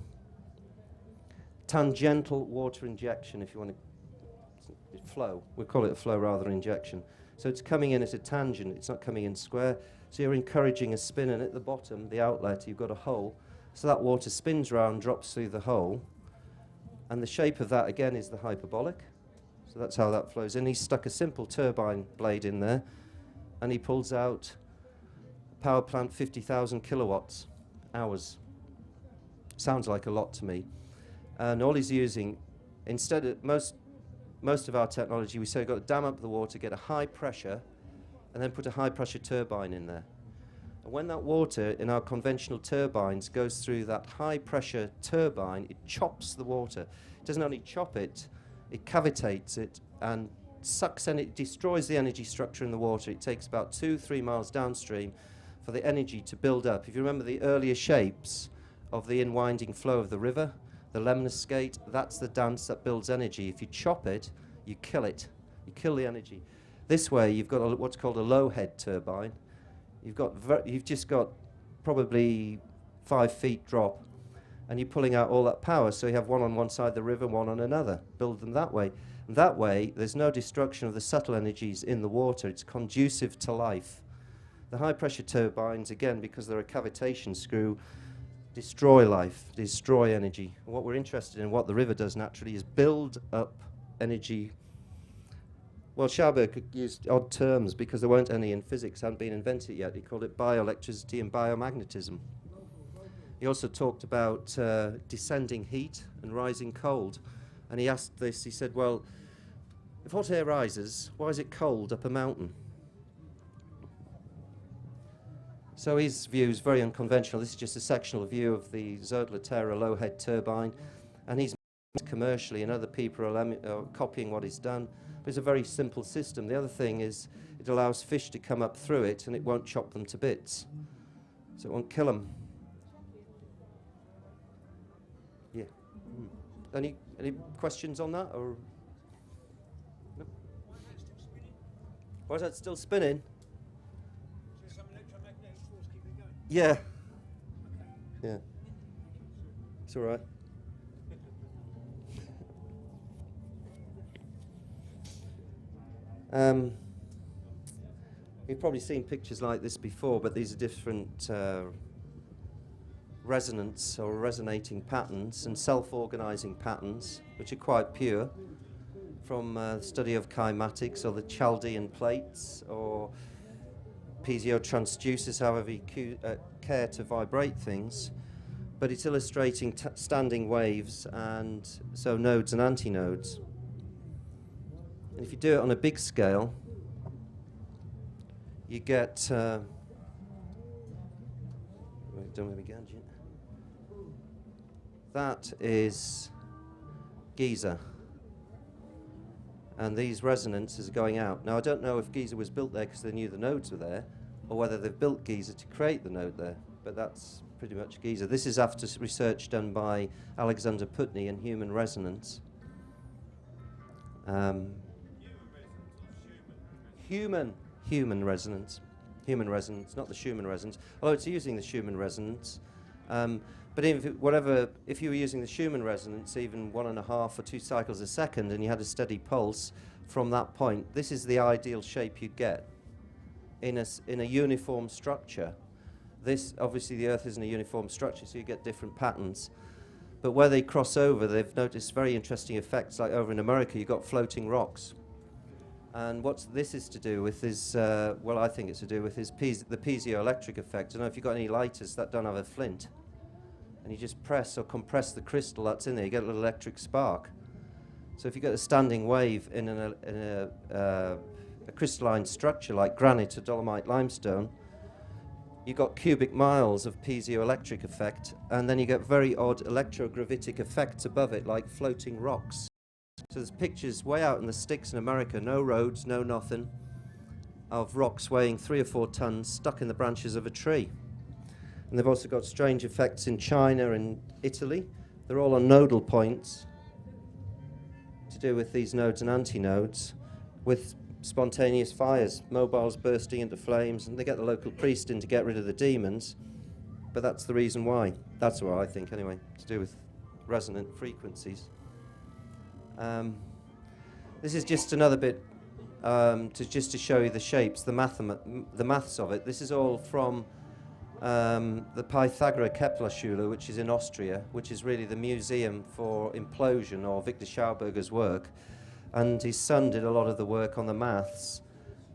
Speaker 1: tangential water injection, if you want to flow. We call it a flow rather than injection. So it's coming in at a tangent, it's not coming in square. So you're encouraging a spin, and at the bottom, the outlet, you've got a hole. So that water spins round, drops through the hole. And the shape of that, again, is the hyperbolic. So that's how that flows in. He's stuck a simple turbine blade in there, and he pulls out a power plant 50,000 kilowatts hours. Sounds like a lot to me. And all he's using, instead of most of our technology, we say we've got to dam up the water, get a high pressure, and then put a high-pressure turbine in there. And when that water in our conventional turbines goes through that high-pressure turbine, it chops the water. It doesn't only chop it, it cavitates it and sucks and it destroys the energy structure in the water. It takes about 2-3 miles downstream for the energy to build up. If you remember the earlier shapes of the inwinding flow of the river, the lemniscate, that's the dance that builds energy. If you chop it, you kill it. You kill the energy. This way, you've got what's called a low-head turbine. You've just got probably 5 feet drop, and you're pulling out all that power. So you have one on one side of the river, one on another. Build them that way. And that way, there's no destruction of the subtle energies in the water. It's conducive to life. The high-pressure turbines, again, because they're a cavitation screw, destroy life, destroy energy. And what we're interested in, what the river does naturally, is build up energy. Well, Schauberger used odd terms because there weren't any in physics, hadn't been invented yet. He called it bioelectricity and biomagnetism. He also talked about descending heat and rising cold. And he asked this, he said, well, if hot air rises, why is it cold up a mountain? So his view is very unconventional. This is just a sectional view of the Zertler low-head turbine, and he's commercially, and other people are copying what he's done. But it's a very simple system. The other thing is it allows fish to come up through it, and it won't chop them to bits. So it won't kill them. Yeah. Any questions on that? Or no? Why is that still spinning?
Speaker 4: Is there some electromagnetic force keeping it going?
Speaker 1: Yeah. Yeah. It's all right. You've probably seen pictures like this before, but these are different resonance or resonating patterns and self-organizing patterns, which are quite pure, from the study of Cymatics or the Chaldean plates or piezo transducers, however you care to vibrate things. But it's illustrating standing waves, and so nodes and antinodes. And if you do it on a big scale, you get don't have a gadget. That is Giza, and these resonances are going out. Now I don't know if Giza was built there because they knew the nodes were there, or whether they've built Giza to create the node there, but that's pretty much Giza. This is after research done by Alexander Putney in human resonance. Human resonance, not the Schumann resonance. Although it's using the Schumann resonance, but if you were using the Schumann resonance, even 1.5 or 2 cycles a second, and you had a steady pulse from that point, this is the ideal shape you'd get in a uniform structure. This obviously the Earth isn't a uniform structure, so you get different patterns. But where they cross over, they've noticed very interesting effects. Like over in America, you've got floating rocks. And what this is to do with is, well, I think it's to do with the piezoelectric effect. I don't know if you've got any lighters that don't have a flint, and you just press or compress the crystal that's in there, you get a little electric spark. So if you get a standing wave in a crystalline structure like granite or dolomite limestone, you've got cubic miles of piezoelectric effect, and then you get very odd electrogravitic effects above it, like floating rocks. So there's pictures way out in the sticks in America, no roads, no nothing, of rocks weighing 3 or 4 tons stuck in the branches of a tree. And they've also got strange effects in China and Italy. They're all on nodal points to do with these nodes and antinodes, with spontaneous fires, mobiles bursting into flames, and they get the local priest in to get rid of the demons. But that's the reason why. That's what I think, anyway, to do with resonant frequencies. This is just another bit to show you the shapes, the maths of it. This is all from the Pythagora-Kepler Schule, which is in Austria, which is really the museum for Implosion, or Victor Schauberger's work. And his son did a lot of the work on the maths.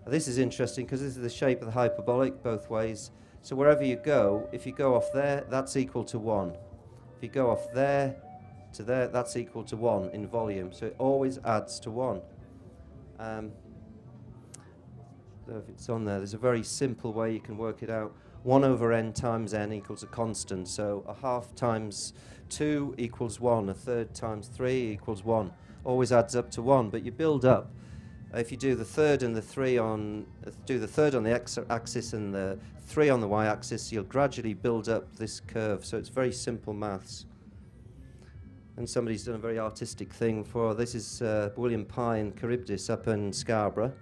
Speaker 1: This is interesting because this is the shape of the hyperbolic both ways. So wherever you go, if you go off there, that's equal to 1. If you go off there to there, that's equal to 1 in volume. So it always adds to 1. So if it's on there, there's a very simple way you can work it out. 1 over n times n equals a constant. So a half times 2 equals 1. A third times 3 equals 1. Always adds up to 1. But you build up. If you do the third and the 3 on, do the third on the x-axis and the 3 on the y-axis, you'll gradually build up this curve. So it's very simple maths. And somebody's done a very artistic thing for, this is William Pye and Charybdis up in Scarborough.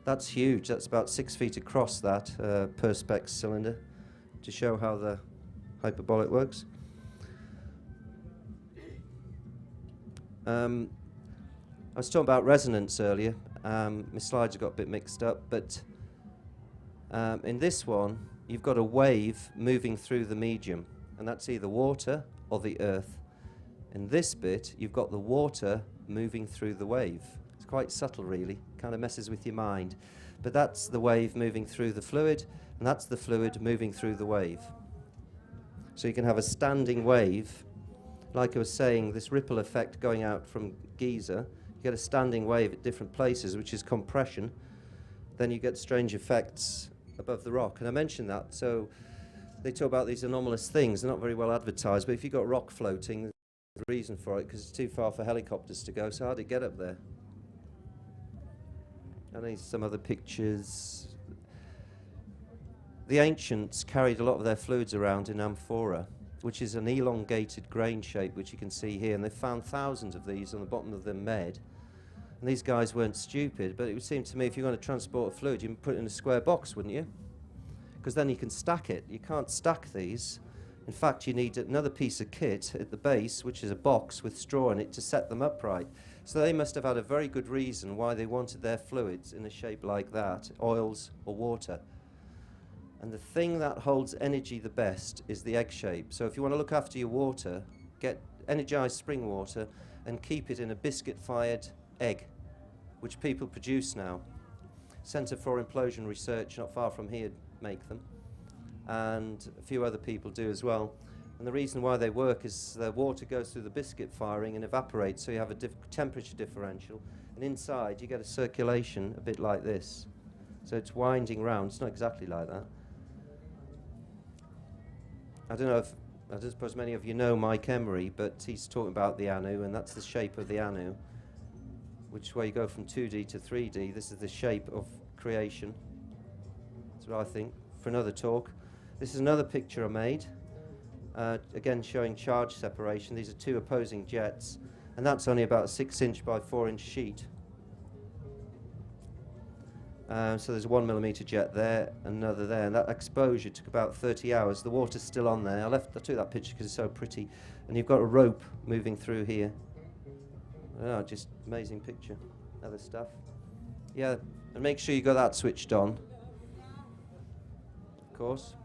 Speaker 1: That's huge. That's about 6 feet across, that perspex cylinder, to show how the hyperbolic works. I was talking about resonance earlier. My slides got a bit mixed up, but in this one, you've got a wave moving through the medium, and that's either water or the earth. In this bit, you've got the water moving through the wave. It's quite subtle, really. Kind of messes with your mind. But that's the wave moving through the fluid, and that's the fluid moving through the wave. So you can have a standing wave. Like I was saying, this ripple effect going out from Giza, you get a standing wave at different places, which is compression, then you get strange effects above the rock. And I mentioned that, so they talk about these anomalous things. They're not very well advertised, but if you've got rock floating, there's a reason for it, because it's too far for helicopters to go, so how'd it get up there? And these some other pictures. The ancients carried a lot of their fluids around in amphora, which is an elongated grain shape, which you can see here, and they found thousands of these on the bottom of the Med. And these guys weren't stupid, but it would seem to me if you're going to transport a fluid, you can put it in a square box, wouldn't you? Because then you can stack it. You can't stack these. In fact, you need another piece of kit at the base, which is a box with straw in it, to set them upright. So they must have had a very good reason why they wanted their fluids in a shape like that, oils or water. And the thing that holds energy the best is the egg shape. So if you want to look after your water, get energized spring water and keep it in a biscuit-fired egg, which people produce now. Centre for Implosion Research, not far from here, make them. And a few other people do as well. And the reason why they work is the water goes through the biscuit firing and evaporates, so you have a temperature differential. And inside, you get a circulation a bit like this. So it's winding round. It's not exactly like that. I don't suppose many of you know Mike Emery, but he's talking about the Anu, and that's the shape of the Anu, which where you go from 2D to 3D. This is the shape of creation. That's what I think. For another talk. This is another picture I made, again showing charge separation. These are two opposing jets, and that's only about a 6-inch by 4-inch sheet. So there's a 1 millimeter jet there, another there, and that exposure took about 30 hours. The water's still on there. I took that picture because it's so pretty. And you've got a rope moving through here. Oh, just amazing picture. Other stuff. Yeah, and make sure you got that switched on, of course.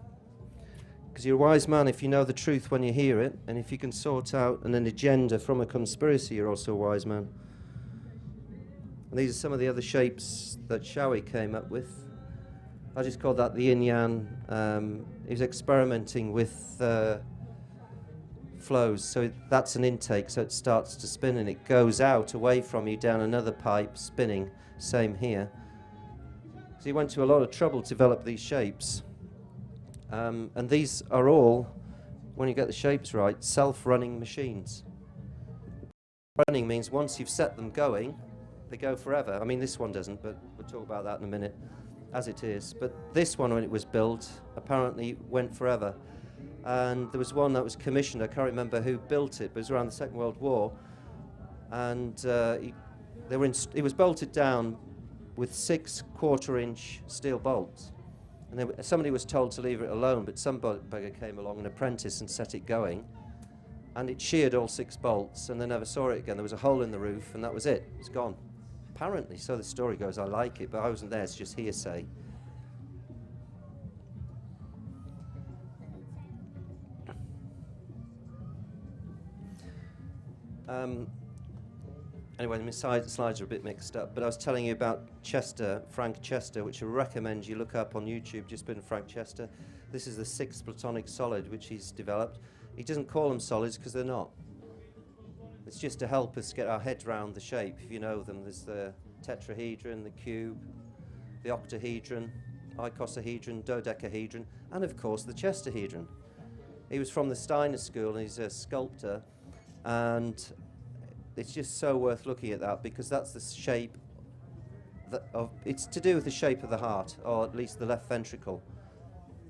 Speaker 1: Because you're a wise man if you know the truth when you hear it, and if you can sort out an agenda from a conspiracy, you're also a wise man. And these are some of the other shapes that Shauger came up with. I just called that the yin-yang. He was experimenting with flows. So that's an intake, so it starts to spin and it goes out away from you down another pipe, spinning. Same here. So he went to a lot of trouble to develop these shapes. And these are all, when you get the shapes right, self-running machines. Running means once you've set them going, they go forever. I mean, this one doesn't, but we'll talk about that in a minute, as it is. But this one, when it was built, apparently went forever. And there was one that was commissioned. I can't remember who built it, but it was around the Second World War. And it was bolted down with 6 quarter-inch steel bolts. And somebody was told to leave it alone, but some bugger came along, an apprentice, and set it going. And it sheared all 6 bolts, and they never saw it again. There was a hole in the roof, and that was it. It's gone. Apparently, so the story goes. I like it, but I wasn't there. It's just hearsay. Anyway, my slides are a bit mixed up, but I was telling you about Chester, Frank Chester, which I recommend you look up on YouTube. Just put in Frank Chester. This is the 6th platonic solid which he's developed. He doesn't call them solids because they're not. It's just to help us get our head round the shape, if you know them. There's the tetrahedron, the cube, the octahedron, icosahedron, dodecahedron, and of course the Chesterhedron. He was from the Steiner School, and he's a sculptor, and it's just so worth looking at that, because that's the shape it's to do with the shape of the heart, or at least the left ventricle,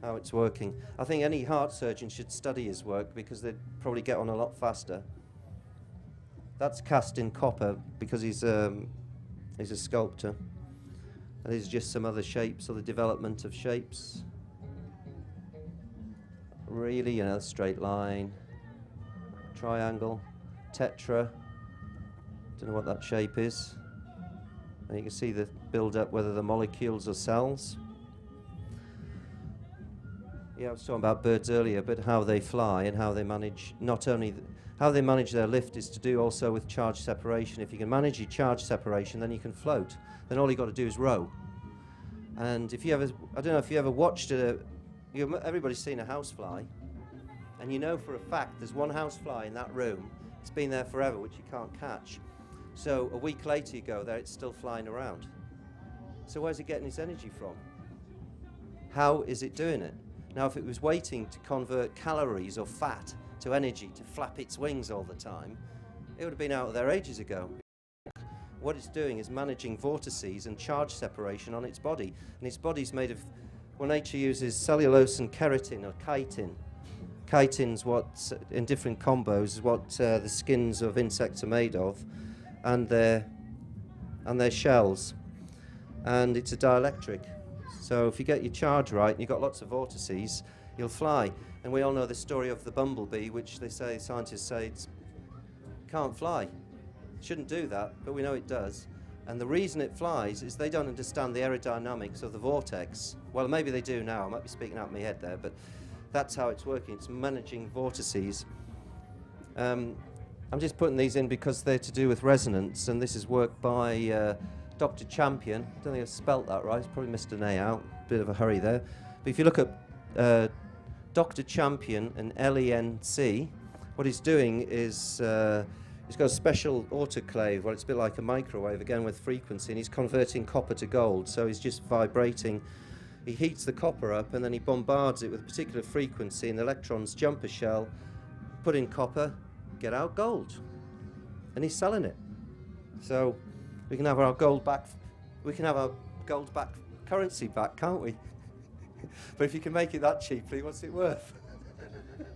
Speaker 1: how it's working. I think any heart surgeon should study his work, because they'd probably get on a lot faster. That's cast in copper because he's a sculptor. And these are just some other shapes, or the development of shapes. Really, straight line, triangle, tetra. Don't know what that shape is. And you can see the build-up, whether the molecules or cells. Yeah, I was talking about birds earlier, but how they fly and how they manage, not only how they manage their lift is to do also with charge separation. If you can manage your charge separation, then you can float. Then all you got to do is row. And if you ever, I don't know if you ever watched everybody's seen a housefly, and you know for a fact there's one housefly in that room. It's been there forever, which you can't catch. So a week later you go there, it's still flying around. So where's it getting its energy from? How is it doing it? Now, if it was waiting to convert calories or fat to energy to flap its wings all the time, it would have been out of there ages ago. What it's doing is managing vortices and charge separation on its body. And its body's made of, well, nature uses cellulose and keratin, or chitin. Chitin's what, in different combos, is what the skins of insects are made of, and their shells. And it's a dielectric. So if you get your charge right and you've got lots of vortices, you'll fly. And we all know the story of the bumblebee, which they say, scientists say, it can't fly. Shouldn't do that, but we know it does. And the reason it flies is they don't understand the aerodynamics of the vortex. Well, maybe they do now. I might be speaking out of my head there, but that's how it's working. It's managing vortices. I'm just putting these in because they're to do with resonance, and this is work by Dr. Champion. I don't think I spelt that right. It's probably missed an A out. Bit of a hurry there. But if you look at Dr. Champion and LENC, what he's doing is he's got a special autoclave. Well, it's a bit like a microwave, again with frequency, and he's converting copper to gold. So he's just vibrating. He heats the copper up, and then he bombards it with a particular frequency, and the electrons jump a shell, put in copper, get out gold. And he's selling it. So we can have our gold back. We can have our gold back currency back, can't we? But if you can make it that cheaply, what's it worth?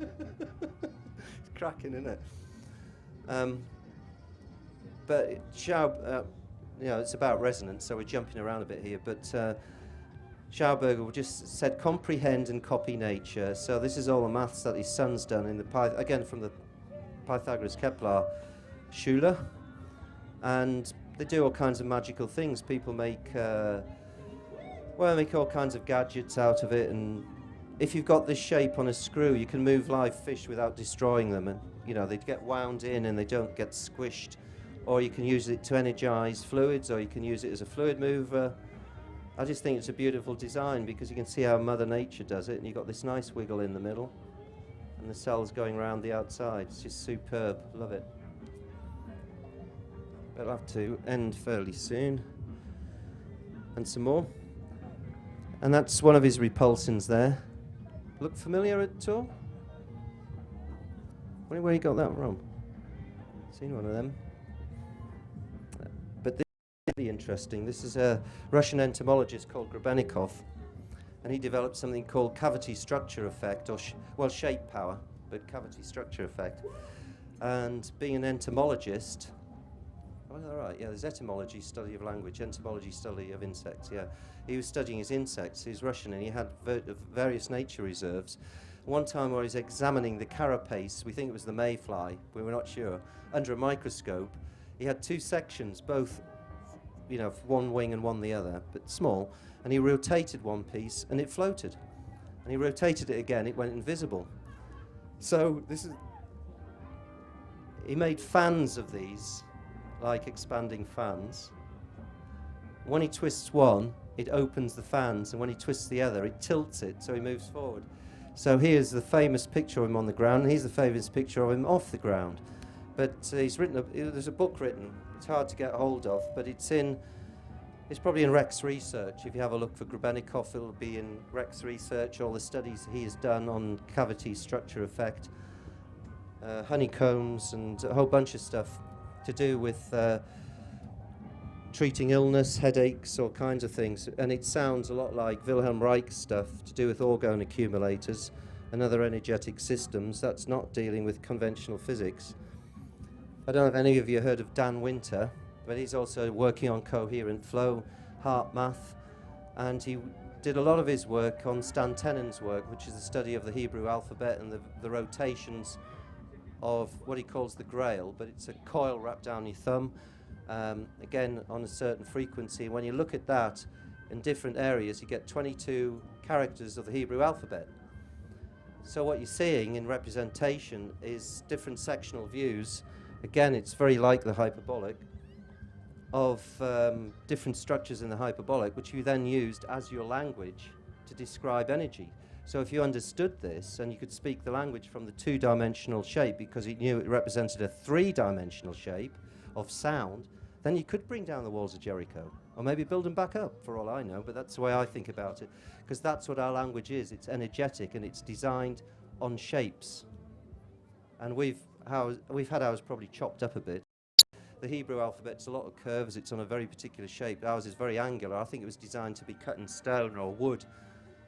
Speaker 1: It's cracking, isn't it? But it's about resonance, so we're jumping around a bit here. But Shauger just said comprehend and copy nature. So this is all the maths that his son's done in the again from the Pythagoras Kepler Schüler, and they do all kinds of magical things. People make make all kinds of gadgets out of it, and if you've got this shape on a screw, you can move live fish without destroying them, and they get wound in and they don't get squished. Or you can use it to energize fluids, or you can use it as a fluid mover. I just think it's a beautiful design because you can see how Mother Nature does it, and you've got this nice wiggle in the middle and the cells going around the outside. It's just superb. Love it. I'll have to end fairly soon. And some more. And that's one of his repulsins there. Look familiar at all? Wonder where he got that from. Seen one of them. But this is really interesting. This is a Russian entomologist called Grebennikov, and he developed something called cavity structure effect, or shape power, but cavity structure effect. And being an entomologist, oh, all right, yeah, there's etymology, study of language, entomology, study of insects, yeah. He was studying his insects. He was Russian, and he had various nature reserves. One time where he was examining the carapace, we think it was the mayfly, we were not sure, under a microscope, he had two sections, both, one wing and one the other, but small, and he rotated one piece, and it floated. And he rotated it again, it went invisible. So he made fans of these, like expanding fans. When he twists one, it opens the fans, and when he twists the other, it tilts it, so he moves forward. So here's the famous picture of him on the ground, and here's the famous picture of him off the ground. But there's a book written, it's hard to get hold of, but it's probably in Rex Research. If you have a look for Grebennikov, it'll be in Rex Research, all the studies he has done on cavity structure effect, honeycombs, and a whole bunch of stuff to do with treating illness, headaches, all kinds of things. And it sounds a lot like Wilhelm Reich's stuff to do with orgone accumulators and other energetic systems. That's not dealing with conventional physics. I don't know if any of you heard of Dan Winter, but he's also working on coherent flow, heart math, and he did a lot of his work on Stan Tenon's work, which is the study of the Hebrew alphabet and the rotations of what he calls the grail, but it's a coil wrapped down your thumb, again on a certain frequency. When you look at that in different areas, you get 22 characters of the Hebrew alphabet. So what you're seeing in representation is different sectional views. Again, it's very like the hyperbolic, of different structures in the hyperbolic, which you then used as your language to describe energy. So if you understood this, and you could speak the language from the two-dimensional shape because you knew it represented a three-dimensional shape, of sound, then you could bring down the walls of Jericho, or maybe build them back up, for all I know, but that's the way I think about it, because that's what our language is. It's energetic, and it's designed on shapes. And we've had ours probably chopped up a bit. The Hebrew alphabet's a lot of curves, it's on a very particular shape. Ours is very angular. I think it was designed to be cut in stone or wood,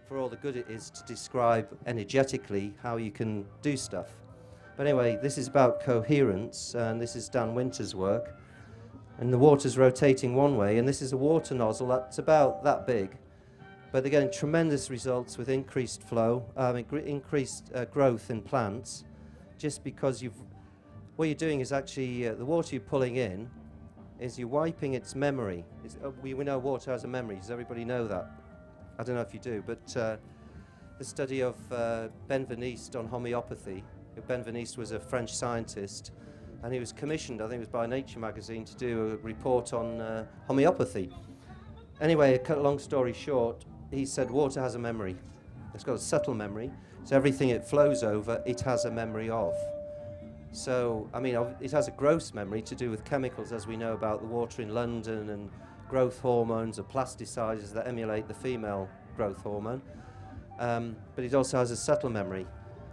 Speaker 1: for all the good it is to describe energetically how you can do stuff. But anyway, this is about coherence, and this is Dan Winter's work. And the water's rotating one way, and this is a water nozzle that's about that big. But they're getting tremendous results with increased flow, increased growth in plants, just because what you're doing is actually, the water you're pulling in, is you're wiping its memory. We know water has a memory. Does everybody know that? I don't know if you do, but the study of Benveniste on homeopathy. Benveniste was a French scientist, and he was commissioned, I think it was by Nature magazine, to do a report on homeopathy. Anyway, to cut a long story short, he said water has a memory. It's got a subtle memory, so everything it flows over, it has a memory of. So, I mean, it has a gross memory to do with chemicals, as we know about the water in London, and growth hormones or plasticizers that emulate the female growth hormone. But it also has a subtle memory.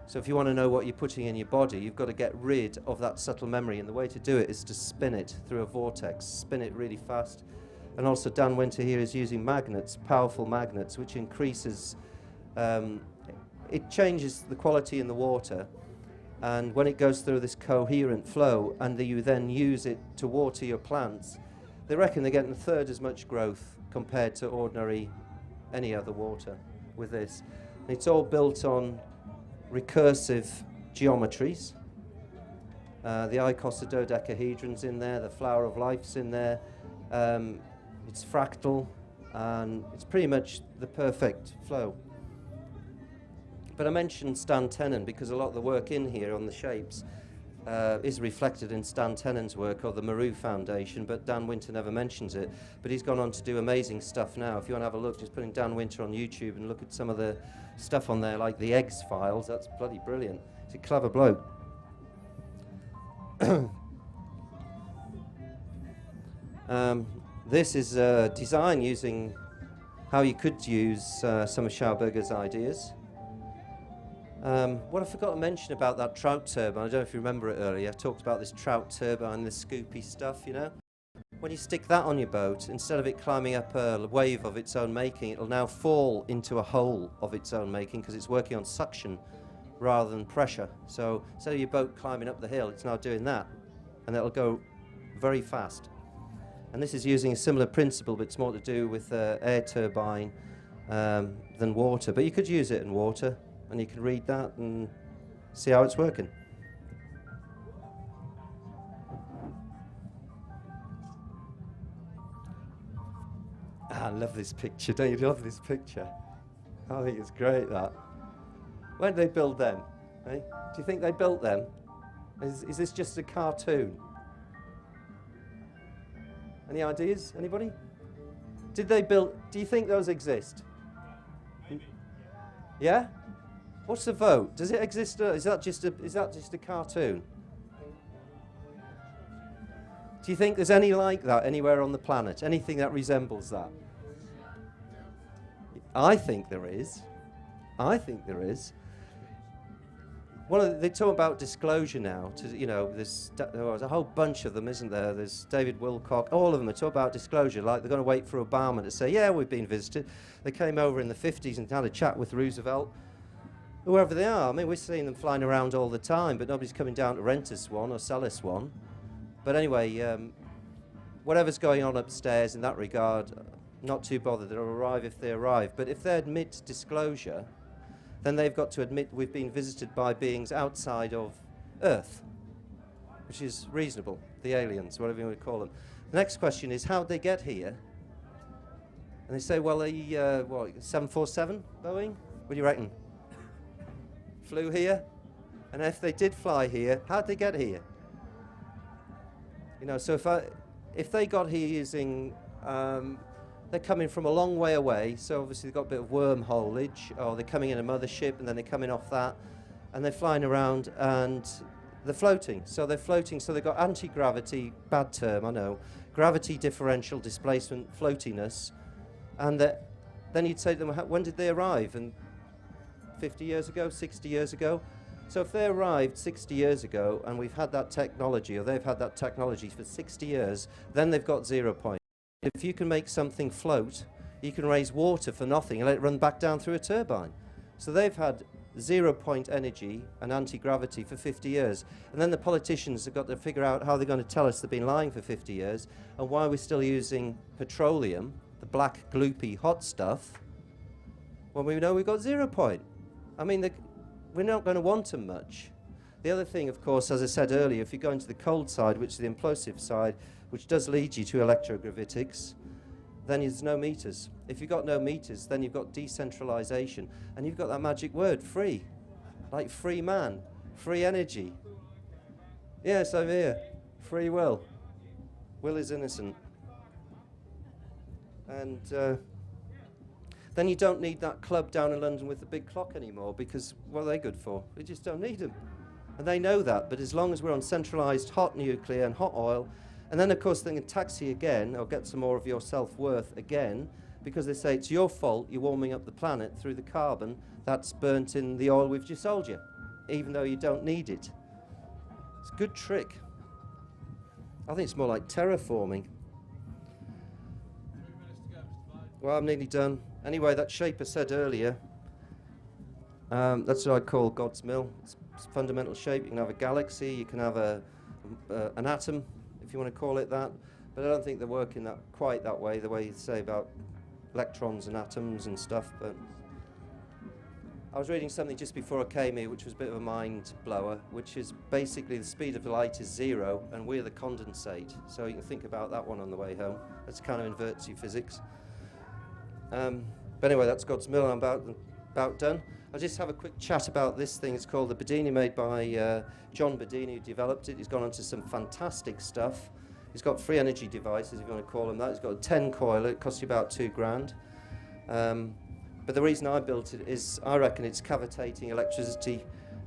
Speaker 1: So if you want to know what you're putting in your body, you've got to get rid of that subtle memory, and the way to do it is to spin it through a vortex, spin it really fast. And also Dan Winter here is using magnets, powerful magnets, which increases, it changes the quality in the water, and when it goes through this coherent flow, and you then use it to water your plants, they reckon they're getting a third as much growth compared to ordinary, any other water with this. And it's all built on recursive geometries. The icosahedron's in there, the flower of life's in there, it's fractal, and it's pretty much the perfect flow. But I mentioned Stan Tenen because a lot of the work in here on the shapes is reflected in Stan Tenen's work, or the Maru Foundation, but Dan Winter never mentions it. But he's gone on to do amazing stuff now. If you want to have a look, just putting Dan Winter on YouTube and look at some of the stuff on there, like the eggs files, that's bloody brilliant. He's a clever bloke. This is design using how you could use some of Schauberger's ideas. What I forgot to mention about that Trout turbine, I don't know if you remember it earlier, I talked about this Trout turbine, the scoopy stuff, you know? When you stick that on your boat, instead of it climbing up a wave of its own making, it'll now fall into a hole of its own making because it's working on suction rather than pressure. So instead of your boat climbing up the hill, it's now doing that, and it'll go very fast. And this is using a similar principle, but it's more to do with air turbine than water. But you could use it in water, and you can read that and see how it's working. I love this picture. Don't you love this picture? I think it's great, that. When did they build them? Eh? Do you think they built them? Is this just a cartoon? Any ideas? Anybody? Did they build? Do you think those exist?
Speaker 4: Maybe.
Speaker 1: Yeah? What's the vote? Does it exist? Is that just a cartoon? Do you think there's any like that anywhere on the planet? Anything that resembles that? I think there is. I think there is. They talk about disclosure now. There's a whole bunch of them, isn't there? There's David Wilcock. All of them are talking about disclosure. Like they're going to wait for Obama to say, "Yeah, we've been visited." They came over in the 50s and had a chat with Roosevelt. Whoever they are. I mean, we're seeing them flying around all the time, but nobody's coming down to rent us one or sell us one. But anyway, whatever's going on upstairs in that regard, not too bothered. They'll arrive if they arrive. But if they admit disclosure, then they've got to admit we've been visited by beings outside of Earth, which is reasonable, the aliens, whatever you want to call them. The next question is, how'd they get here? And they say, well, 747 Boeing? What do you reckon? Flew here? And if they did fly here, how'd they get here? So if they got here using, they're coming from a long way away, so obviously they've got a bit of wormholeage, or they're coming in a mothership and then they're coming off that, and they're flying around, and They're floating. So they're floating. So they've got anti-gravity, bad term, I know, gravity differential displacement, floatiness. And then you'd say to them, when did they arrive? And 50 years ago, 60 years ago? So if they arrived 60 years ago and we've had that technology, or they've had that technology for 60 years, then they've got 0 point. If you can make something float, you can raise water for nothing and let it run back down through a turbine. So they've had 0 point energy and anti-gravity for 50 years. And then the politicians have got to figure out how they're going to tell us they've been lying for 50 years and why we're still using petroleum, the black, gloopy, hot stuff, when we know we've got 0 point. I mean, we're not going to want them much. The other thing, of course, as I said earlier, if you go into the cold side, which is the implosive side, which does lead you to electrogravitics, then there's no meters. If you've got no meters, then you've got decentralization, and you've got that magic word, free. Like free man, free energy. Yes, I'm here. Free will. Will is innocent. And then you don't need that club down in London with the big clock anymore, because what are they good for? We just don't need them. And they know that, but as long as we're on centralized hot nuclear and hot oil, and then of course they can tax you again, or get some more of your self-worth again, because they say it's your fault you're warming up the planet through the carbon that's burnt in the oil we've just sold you, even though you don't need it. It's a good trick. I think it's more like terraforming. Well, I'm nearly done. Anyway, that shaper said earlier, that's what I call God's mill. It's fundamental shape. You can have a galaxy, you can have an atom, if you want to call it that. But I don't think they're working that quite that way, the way you say about electrons and atoms and stuff. But I was reading something just before I came here, which was a bit of a mind blower, which is basically the speed of light is 0, and we're the condensate. So you can think about that one on the way home. That's kind of inverts your physics. But anyway, that's God's mill. I'm about done. I'll just have a quick chat about this thing. It's called the Bedini, made by John Bedini, who developed it. He's gone on to some fantastic stuff. He's got free energy devices, if you want to call them that. He's got a 10 coiler. It costs you about £2,000. But the reason I built it is I reckon it's cavitating electricity.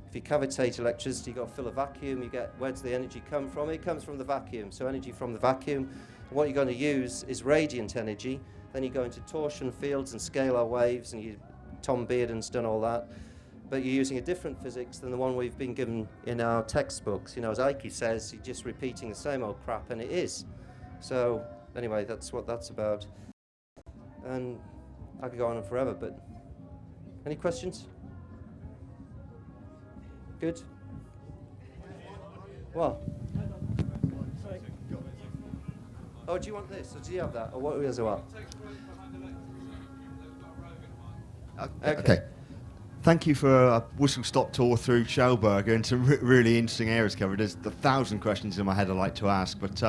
Speaker 1: If you cavitate electricity, you've got to fill a vacuum. You get, where does the energy come from? It comes from the vacuum. So energy from the vacuum. And what you're going to use is radiant energy. Then you go into torsion fields and scalar waves, and Tom Bearden's done all that. But you're using a different physics than the one we've been given in our textbooks. You know, as Ike says, you're just repeating the same old crap, and it is. So anyway, that's what that's about. And I could go on forever, but any questions? Good? What? Oh, do you want this, or do you have that, or what is it? What?
Speaker 5: Okay. Thank you for a whistle-stop tour through Shauger and some really interesting areas covered. There's 1,000 questions in my head I'd like to ask, but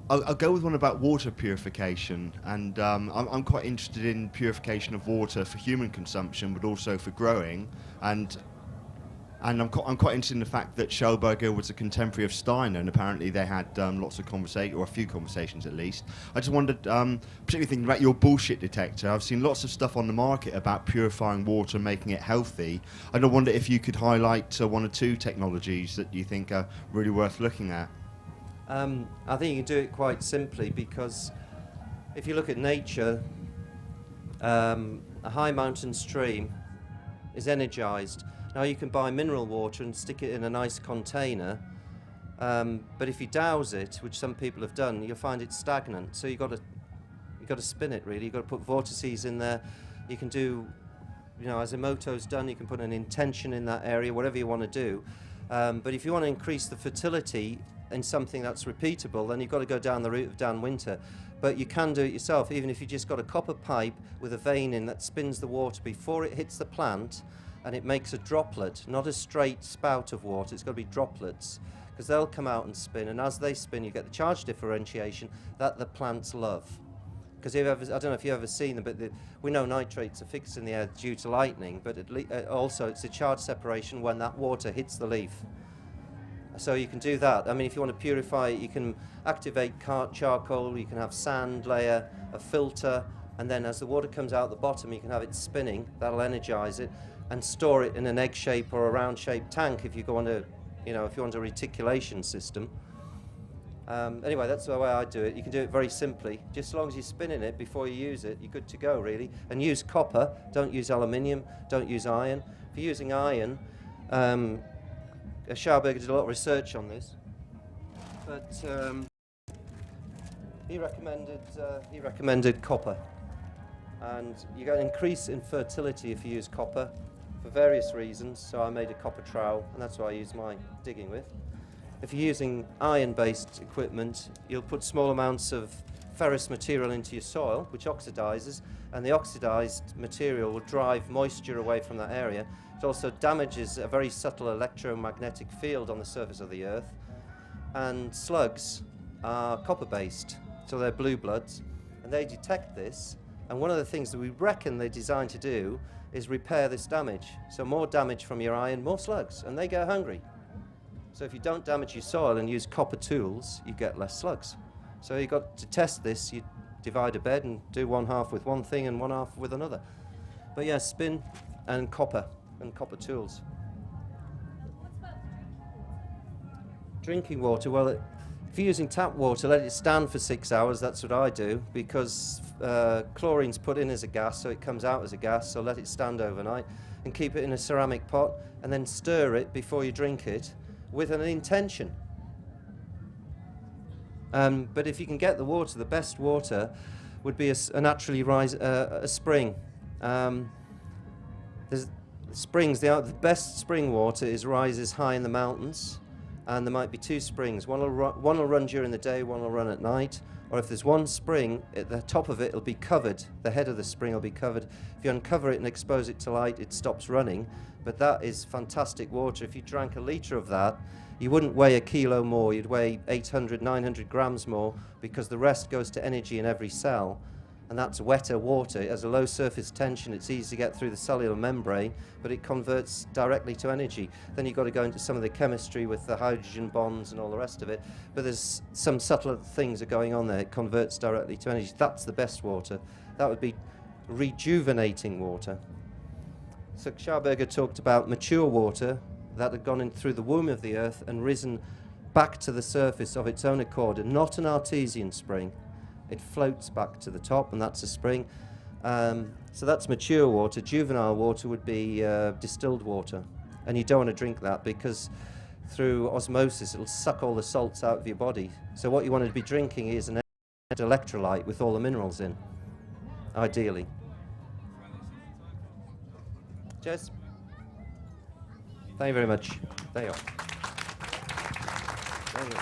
Speaker 5: I'll go with one about water purification. And I'm quite interested in purification of water for human consumption, but also for growing. And I'm quite interested in the fact that Shauger was a contemporary of Steiner, and apparently they had lots of conversations, or a few conversations at least. I just wondered, particularly thinking about your bullshit detector, I've seen lots of stuff on the market about purifying water, making it healthy. I wonder if you could highlight one or two technologies that you think are really worth looking at.
Speaker 1: I think you can do it quite simply, because if you look at nature, a high mountain stream is energized. Now you can buy mineral water and stick it in a nice container, but if you douse it, which some people have done, you'll find it stagnant. So you've got to spin it really. You've got to put vortices in there. You can do, as Emoto's done, you can put an intention in that area, whatever you want to do. But if you want to increase the fertility in something that's repeatable, then you've got to go down the route of downwinter. But you can do it yourself, even if you just got a copper pipe with a vein in that spins the water before it hits the plant, and it makes a droplet, not a straight spout of water. It's got to be droplets, because they'll come out and spin, and as they spin you get the charge differentiation that the plants love. Because I don't know if you've ever seen them, but we know nitrates are fixed in the air due to lightning, but also it's a charge separation when that water hits the leaf. So you can do that. I mean, if you want to purify it, you can activate charcoal, you can have sand layer, a filter, and then as the water comes out the bottom, you can have it spinning. That'll energize it. and store it in an egg shape or a round shaped tank if you go on a, you know, if you want a reticulation system. Anyway, that's the way I do it. You can do it very simply. Just as long as you're spinning it before you use it, you're good to go, really. And use copper. Don't use aluminium. Don't use iron. If you're using iron, Shauger did a lot of research on this, but he recommended copper. And you get an increase in fertility if you use copper for various reasons. So I made a copper trowel, and that's what I use my digging with. If you're using iron-based equipment, you'll put small amounts of ferrous material into your soil, which oxidizes, and the oxidized material will drive moisture away from that area. It also damages a very subtle electromagnetic field on the surface of the Earth. And slugs are copper-based, so they're blue bloods, and they detect this. And one of the things that we reckon they're designed to do is repair this damage. So more damage from your iron, more slugs, and they get hungry. So if you don't damage your soil and use copper tools, you get less slugs. So you've got to test this. You divide a bed and do one half with one thing and one half with another. But yeah, spin and copper tools.
Speaker 6: What about
Speaker 1: Drinking water, well, if you're using tap water, let it stand for 6 hours. That's what I do, because chlorine's put in as a gas, so it comes out as a gas. So let it stand overnight and keep it in a ceramic pot, and then stir it before you drink it with an intention. But if you can get the water, the best water would be a naturally a spring. There's springs. The best spring water rises high in the mountains, and there might be two springs. One will run during the day, one will run at night. Or if there's one spring, at the top of it will be covered. The head of the spring will be covered. If you uncover it and expose it to light, it stops running. But that is fantastic water. If you drank a litre of that, you wouldn't weigh a kilo more. You'd weigh 800, 900 grams more, because the rest goes to energy in every cell. And that's wetter water. It has a low surface tension. It's easy to get through the cellular membrane, but it converts directly to energy. Then you've got to go into some of the chemistry with the hydrogen bonds and all the rest of it. But there's some subtler things are going on there. It converts directly to energy. That's the best water. That would be rejuvenating water. So Shauger talked about mature water that had gone in through the womb of the Earth and risen back to the surface of its own accord, and not an artesian spring. It floats back to the top, and that's a spring. So that's mature water. Juvenile water would be distilled water, and you don't want to drink that, because through osmosis it'll suck all the salts out of your body. So what you want to be drinking is an electrolyte with all the minerals in, ideally. Cheers. Thank you very much. There you are. There you go.